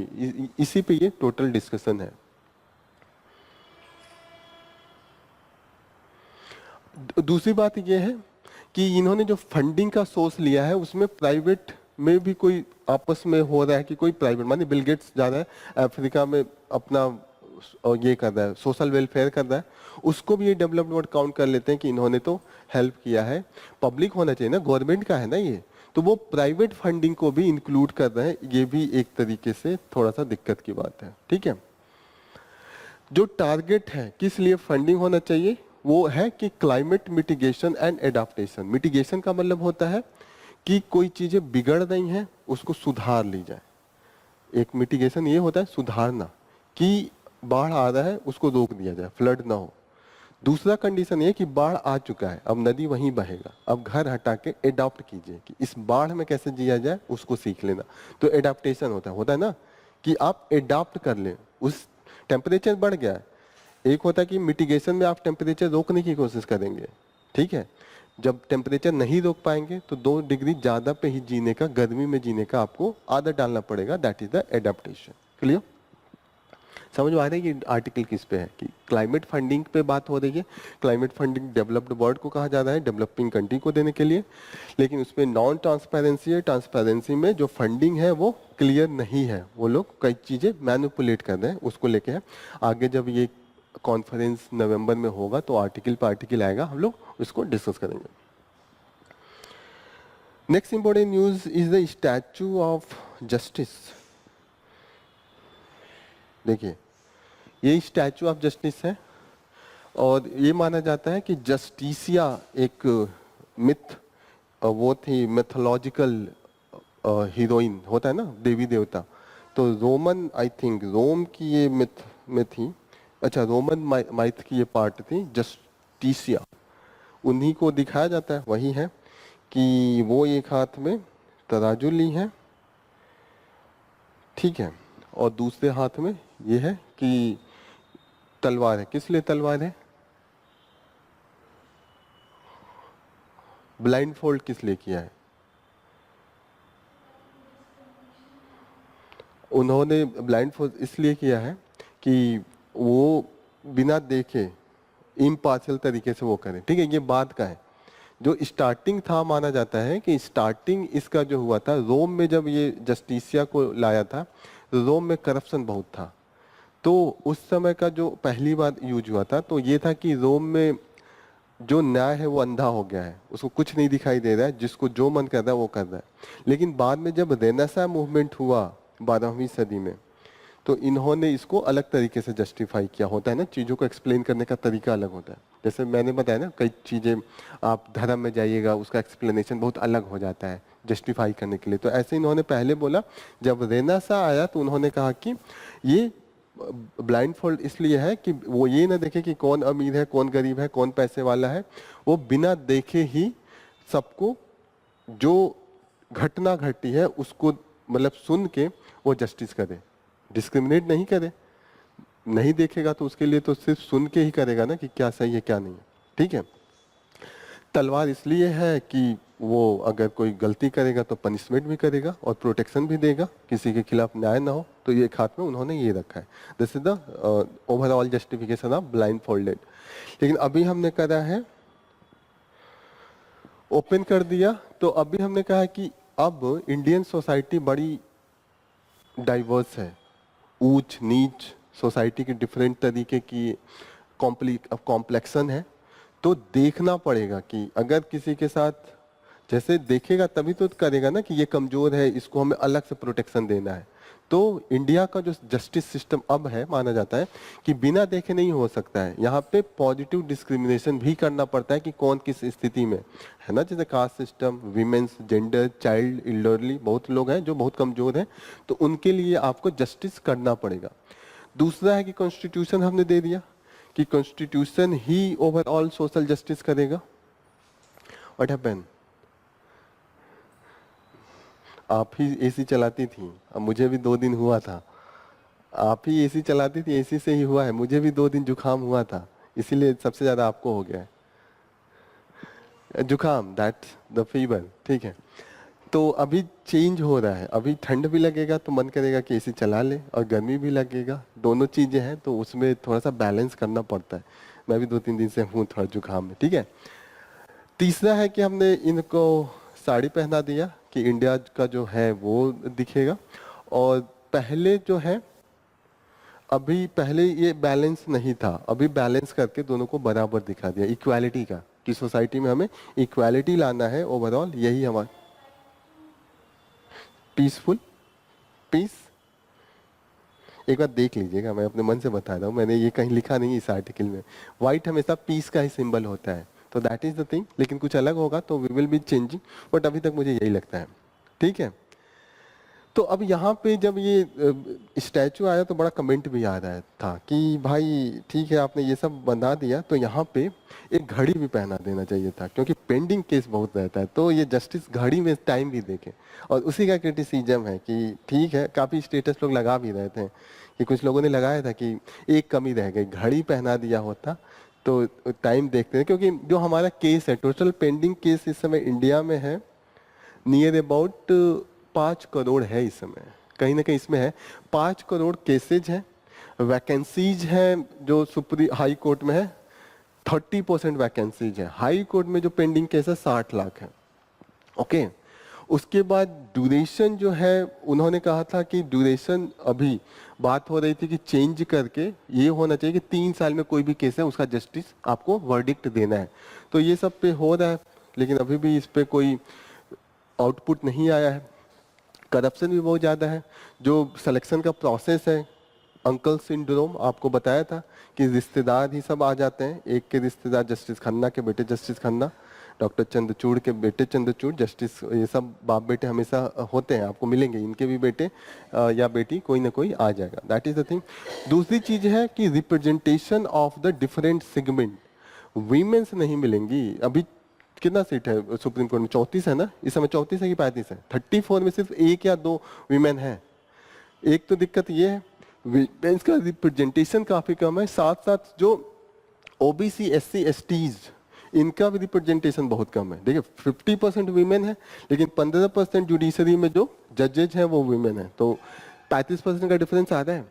इसी पे ये टोटल डिस्कशन है। दूसरी बात ये है कि इन्होंने जो फंडिंग का सोर्स लिया है उसमें प्राइवेट में भी कोई आपस में हो रहा है कि कोई प्राइवेट, माने बिल गेट्स जा रहा है अफ्रीका में अपना ये कर रहा है, सोशल वेलफेयर कर रहा है, उसको भी ये डेवलप्ड वर्ल्ड काउंट कर लेते हैं कि इन्होंने तो हेल्प किया है। पब्लिक होना चाहिए ना, गवर्नमेंट का है ना ये, तो वो प्राइवेट फंडिंग को भी इंक्लूड कर रहे हैं, ये भी एक तरीके से थोड़ा सा दिक्कत की बात है, ठीक है। जो टारगेट है किस लिए फंडिंग होना चाहिए, वो है कि climate mitigation and adaptation. Mitigation का मतलब होता है कि कोई चीजें बिगड़ रही हैं उसको सुधार ली जाए। एक मिटिगेशन ये होता है सुधारना, कि बाढ़ आ रहा है उसको रोक दिया जाए, फ्लड ना हो। दूसरा कंडीशन ये कि बाढ़ आ चुका है, अब नदी वहीं बहेगा, अब घर हटा के एडॉप्ट कीजिए कि इस बाढ़ में कैसे जिया जाए, उसको सीख लेना। तो एडाप्टेशन होता है ना कि आप एडॉप्ट कर लें। उस टेम्परेचर बढ़ गया है, एक होता है कि मिटिगेशन में आप टेम्परेचर रोकने की कोशिश करेंगे, ठीक है। जब टेम्परेचर नहीं रोक पाएंगे तो 2 डिग्री ज्यादा पे ही जीने का, गर्मी में जीने का आपको आदत डालना पड़ेगा, that is the adaptation. Clear? समझ में आ रहा है कि आर्टिकल किस पे है, कि क्लाइमेट फंडिंग पे बात हो रही है। क्लाइमेट फंडिंग डेवलप्ड वर्ल्ड को कहा जा रहा है, डेवलपिंग कंट्री को देने के लिए, लेकिन उसमें नॉन ट्रांसपेरेंसी है। ट्रांसपेरेंसी में जो फंडिंग है वो क्लियर नहीं है, वो लोग कई चीज़ें मैनिपुलेट कर रहे हैं, उसको लेके है। आगे जब ये कॉन्फ्रेंस नवंबर में होगा तो आर्टिकल पर आर्टिकल आएगा, हम लोग उसको डिस्कस करेंगे। Next important news is the statue of justice. देखिए, ये स्टैचू ऑफ जस्टिस है और ये माना जाता है कि जस्टिसिया एक मिथ, वो थी मिथोलॉजिकल हीरोइन, होता है ना देवी देवता। तो रोमन, आई थिंक रोम की ये मिथ में थी, अच्छा रोमन माइथ की ये पार्ट थी जस्टिसिया, उन्हीं को दिखाया जाता है। वही है कि वो एक हाथ में तराजू ली है, ठीक है, और दूसरे हाथ में ये है कि तलवार है। किस लिए तलवार है? ब्लाइंड फोल्ड किस लिए किया है? उन्होंने ब्लाइंड फोल्ड इसलिए किया है कि वो बिना देखे इम्पार्शियल तरीके से वो करें, ठीक है। ये बात का है, जो स्टार्टिंग था माना जाता है कि स्टार्टिंग इसका जो हुआ था रोम में, जब ये जस्टिसिया को लाया था, रोम में करप्शन बहुत था। तो उस समय का जो पहली बार यूज हुआ था तो ये था कि रोम में जो न्याय है वो अंधा हो गया है, उसको कुछ नहीं दिखाई दे रहा है, जिसको जो मन कर रहा है वो कर रहा है। लेकिन बाद में जब रेनेसां मूवमेंट हुआ 12वीं सदी में, तो इन्होंने इसको अलग तरीके से जस्टिफाई किया। होता है ना, चीज़ों को एक्सप्लेन करने का तरीका अलग होता है। जैसे मैंने बताया ना, कई चीज़ें आप धर्म में जाइएगा, उसका एक्सप्लेनेशन बहुत अलग हो जाता है जस्टिफाई करने के लिए। तो ऐसे इन्होंने पहले बोला, जब रेनेसां आया तो उन्होंने कहा कि ये ब्लाइंड फोल्ड इसलिए है कि वो ये ना देखे कि कौन अमीर है, कौन गरीब है, कौन पैसे वाला है। वो बिना देखे ही सबको, जो घटना घटी है उसको मतलब सुन के वो जस्टिस करे, डिस्क्रिमिनेट नहीं करे। नहीं देखेगा तो उसके लिए तो सिर्फ सुन के ही करेगा ना कि क्या सही है क्या नहीं है, ठीक है। तलवार इसलिए है कि वो अगर कोई गलती करेगा तो पनिशमेंट भी करेगा और प्रोटेक्शन भी देगा, किसी के खिलाफ न्याय ना हो। तो ये एक हाथ में उन्होंने ये रखा है। This is the overall justification of blind folded. लेकिन अभी हमने करा है ओपन कर दिया, तो अभी हमने कहा कि अब इंडियन सोसाइटी बड़ी डाइवर्स है, ऊंच नीच सोसाइटी की डिफरेंट तरीके की कॉम्प्लेक्सन है। तो देखना पड़ेगा कि अगर किसी के साथ, जैसे देखेगा तभी तो करेगा ना कि ये कमजोर है, इसको हमें अलग से प्रोटेक्शन देना है। तो इंडिया का जो जस्टिस सिस्टम अब है, माना जाता है कि बिना देखे नहीं हो सकता है। यहाँ पे पॉजिटिव डिस्क्रिमिनेशन भी करना पड़ता है कि कौन किस स्थिति में है ना, जैसे caste system, women's, gender, child, elderly, बहुत लोग हैं जो बहुत कमजोर हैं, तो उनके लिए आपको जस्टिस करना पड़ेगा। दूसरा है कि कॉन्स्टिट्यूशन हमने दे दिया कि कॉन्स्टिट्यूशन ही ओवरऑल सोशल जस्टिस करेगा। What happened? आप ही एसी चलाती थी, अब मुझे भी 2 दिन हुआ था। आप ही एसी चलाती थी, एसी से ही हुआ है, मुझे भी 2 दिन जुकाम हुआ था, इसीलिए सबसे ज्यादा आपको हो गया है जुकाम, दैट्स द फीवर, ठीक है। तो अभी चेंज हो रहा है, अभी ठंड भी लगेगा तो मन करेगा कि एसी चला ले, और गर्मी भी लगेगा, दोनों चीजें हैं, तो उसमें थोड़ा सा बैलेंस करना पड़ता है। मैं भी 2-3 दिन से हूँ थोड़ा जुकाम में, ठीक है। तीसरा है कि हमने इनको साड़ी पहना दिया कि इंडिया का जो है वो दिखेगा। और पहले जो है, अभी पहले ये बैलेंस नहीं था, अभी बैलेंस करके दोनों को बराबर दिखा दिया, इक्वालिटी का, कि सोसाइटी में हमें इक्वालिटी लाना है ओवरऑल, यही हमारा पीसफुल पीस। एक बार देख लीजिएगा, मैं अपने मन से बता रहा हूँ, मैंने ये कहीं लिखा नहीं इस आर्टिकल में। व्हाइट हमेशा पीस का ही सिंबल होता है, तो दैट इज द थिंग। लेकिन कुछ अलग होगा तो we will be changing, but अभी तक मुझे यही लगता है, ठीक है। तो अब यहाँ पे जब ये स्टैचू आया तो बड़ा कमेंट भी आ रहा था कि भाई ठीक है आपने ये सब बना दिया, तो यहाँ पे एक घड़ी भी पहना देना चाहिए था, क्योंकि पेंडिंग केस बहुत रहता है, तो ये जस्टिस घड़ी में टाइम भी देखे। और उसी का क्रिटिसिज्म है कि ठीक है, काफी स्टेटस लोग लगा भी रहे थे, कि कुछ लोगों ने लगाया था कि एक कमी रह गई, घड़ी पहना दिया होता तो टाइम देखते हैं। क्योंकि जो हमारा केस है, टोटल पेंडिंग केस इस समय इंडिया में है नियर अबाउट 5 करोड़ है इस समय, कहीं ना कहीं इसमें है 5 करोड़ केसेज हैं। वैकेंसीज हैं जो हाई कोर्ट में है 30% वैकेंसीज है। हाई कोर्ट में जो पेंडिंग केस है 60 लाख है। ओके उसके बाद ड्यूरेशन जो है उन्होंने कहा था कि ड्यूरेशन अभी बात हो रही थी कि चेंज करके ये होना चाहिए कि 3 साल में कोई भी केस है उसका जस्टिस आपको वर्डिक्ट देना है। तो ये सब पे हो रहा है लेकिन अभी भी इस पे कोई आउटपुट नहीं आया है। करप्शन भी बहुत ज़्यादा है। जो सिलेक्शन का प्रोसेस है अंकल सिंड्रोम आपको बताया था कि रिश्तेदार ही सब आ जाते हैं। एक के रिश्तेदार जस्टिस खन्ना के बेटे जस्टिस खन्ना, डॉक्टर चंद्रचूड़ के बेटे चंद्रचूड़, जस्टिस ये सब बाप बेटे हमेशा होते हैं, आपको मिलेंगे। इनके भी बेटे या बेटी कोई ना कोई आ जाएगा। That is the thing. दूसरी चीज है कि representation of the different segment women's नहीं मिलेंगी। अभी कितना सीट है सुप्रीम कोर्ट में? 34 है ना इस समय? 34 है कि 35 है? 34 में सिर्फ 1 या 2 वीमेन है। एक तो दिक्कत ये है वीमेंस का रिप्रेजेंटेशन काफी कम है। साथ साथ जो ओबीसी एससी एसटीज इनका भी रिप्रेजेंटेशन बहुत कम है। देखिए 50% वीमेन है लेकिन 15% जुडिशरी में जो जजेज हैं वो वीमेन है, तो 35% का डिफरेंस आ रहा है।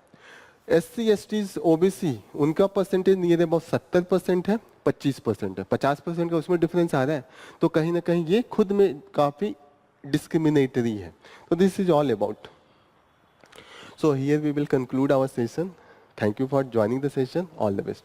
एससी एसटीज ओबीसी उनका परसेंटेज नियर अबाउट 70% है, 25% है, 50% का उसमें डिफरेंस आ रहा है। तो कहीं ना कहीं ये खुद में काफी डिस्क्रिमिनेटरी है। तो this is all about. So here we will conclude our session. Thank you for joining the session. All the best.